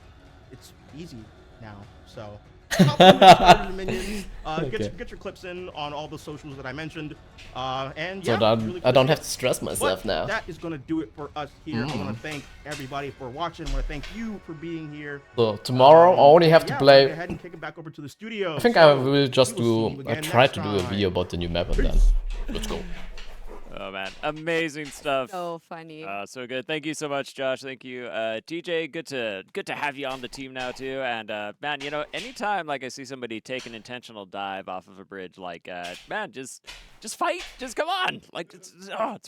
It's easy now, so. Hop into Start of Dominion, Okay. get your clips in on all the socials that I mentioned, and So yeah, then really I cool don't stuff. have to stress myself But now. that is going to do it for us here. I want Mm. to thank everybody for watching. I want to thank you for being here. So tomorrow I only have to yeah, play. We'll go ahead and kick it back over to the studio. I think So, I will just we will see do. you I again try next to do a time. video about the new map and then let's go. Oh man, amazing stuff. So funny. So good. Thank you so much, Josh. Thank you, TJ. Good to have you on the team now too. And man, you know, anytime like I see somebody take an intentional dive off of a bridge, like man, just fight. Just come on. Like it's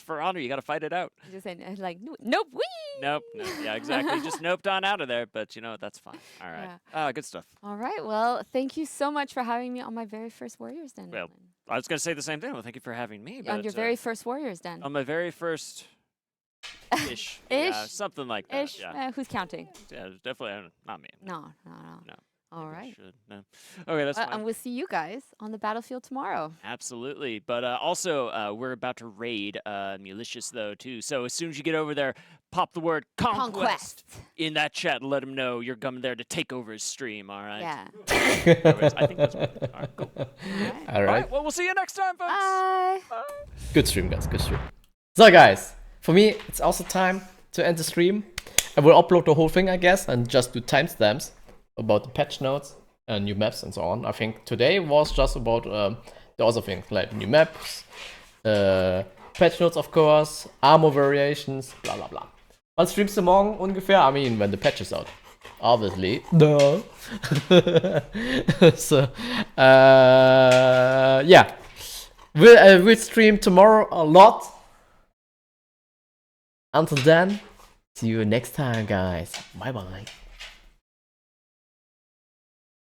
For Honor. You got to fight it out. Just saying, like, nope, wee. Nope. Yeah, exactly. Just noped on out of there. But you know, that's fine. All right. Good stuff. All right. Well, thank you so much for having me on my very first Warriors Den. Well, I was gonna say the same thing. Well, thank you for having me. on but, your very first Warriors Den. on my very first ish. Yeah, Ish? something like that. Ish. Yeah. Who's counting? Yeah, definitely not me. No. No. All Maybe I right. should. No. Okay, that's fine. And we'll see you guys on the battlefield tomorrow. Absolutely. But also, we're about to raid Malicious, though, too. So as soon as you get over there, pop the word Conquest in that chat and let him know you're coming there to take over his stream, all right? Yeah. Anyways, I think that's what All right, cool. All right. Well, we'll see you next time, folks. Bye. Good stream, guys. Good stream. So, guys, for me, it's also time to end the stream. I will upload the whole thing, I guess, and just do timestamps about the patch notes and new maps and so on. I think today was just about the other things, like new maps, patch notes, of course, armor variations, blah, blah, blah. Wann streamst du morgen ungefähr? I mean, when the patch is out. Obviously. No. So, yeah. We'll stream tomorrow a lot. Until then, see you next time, guys. Bye bye.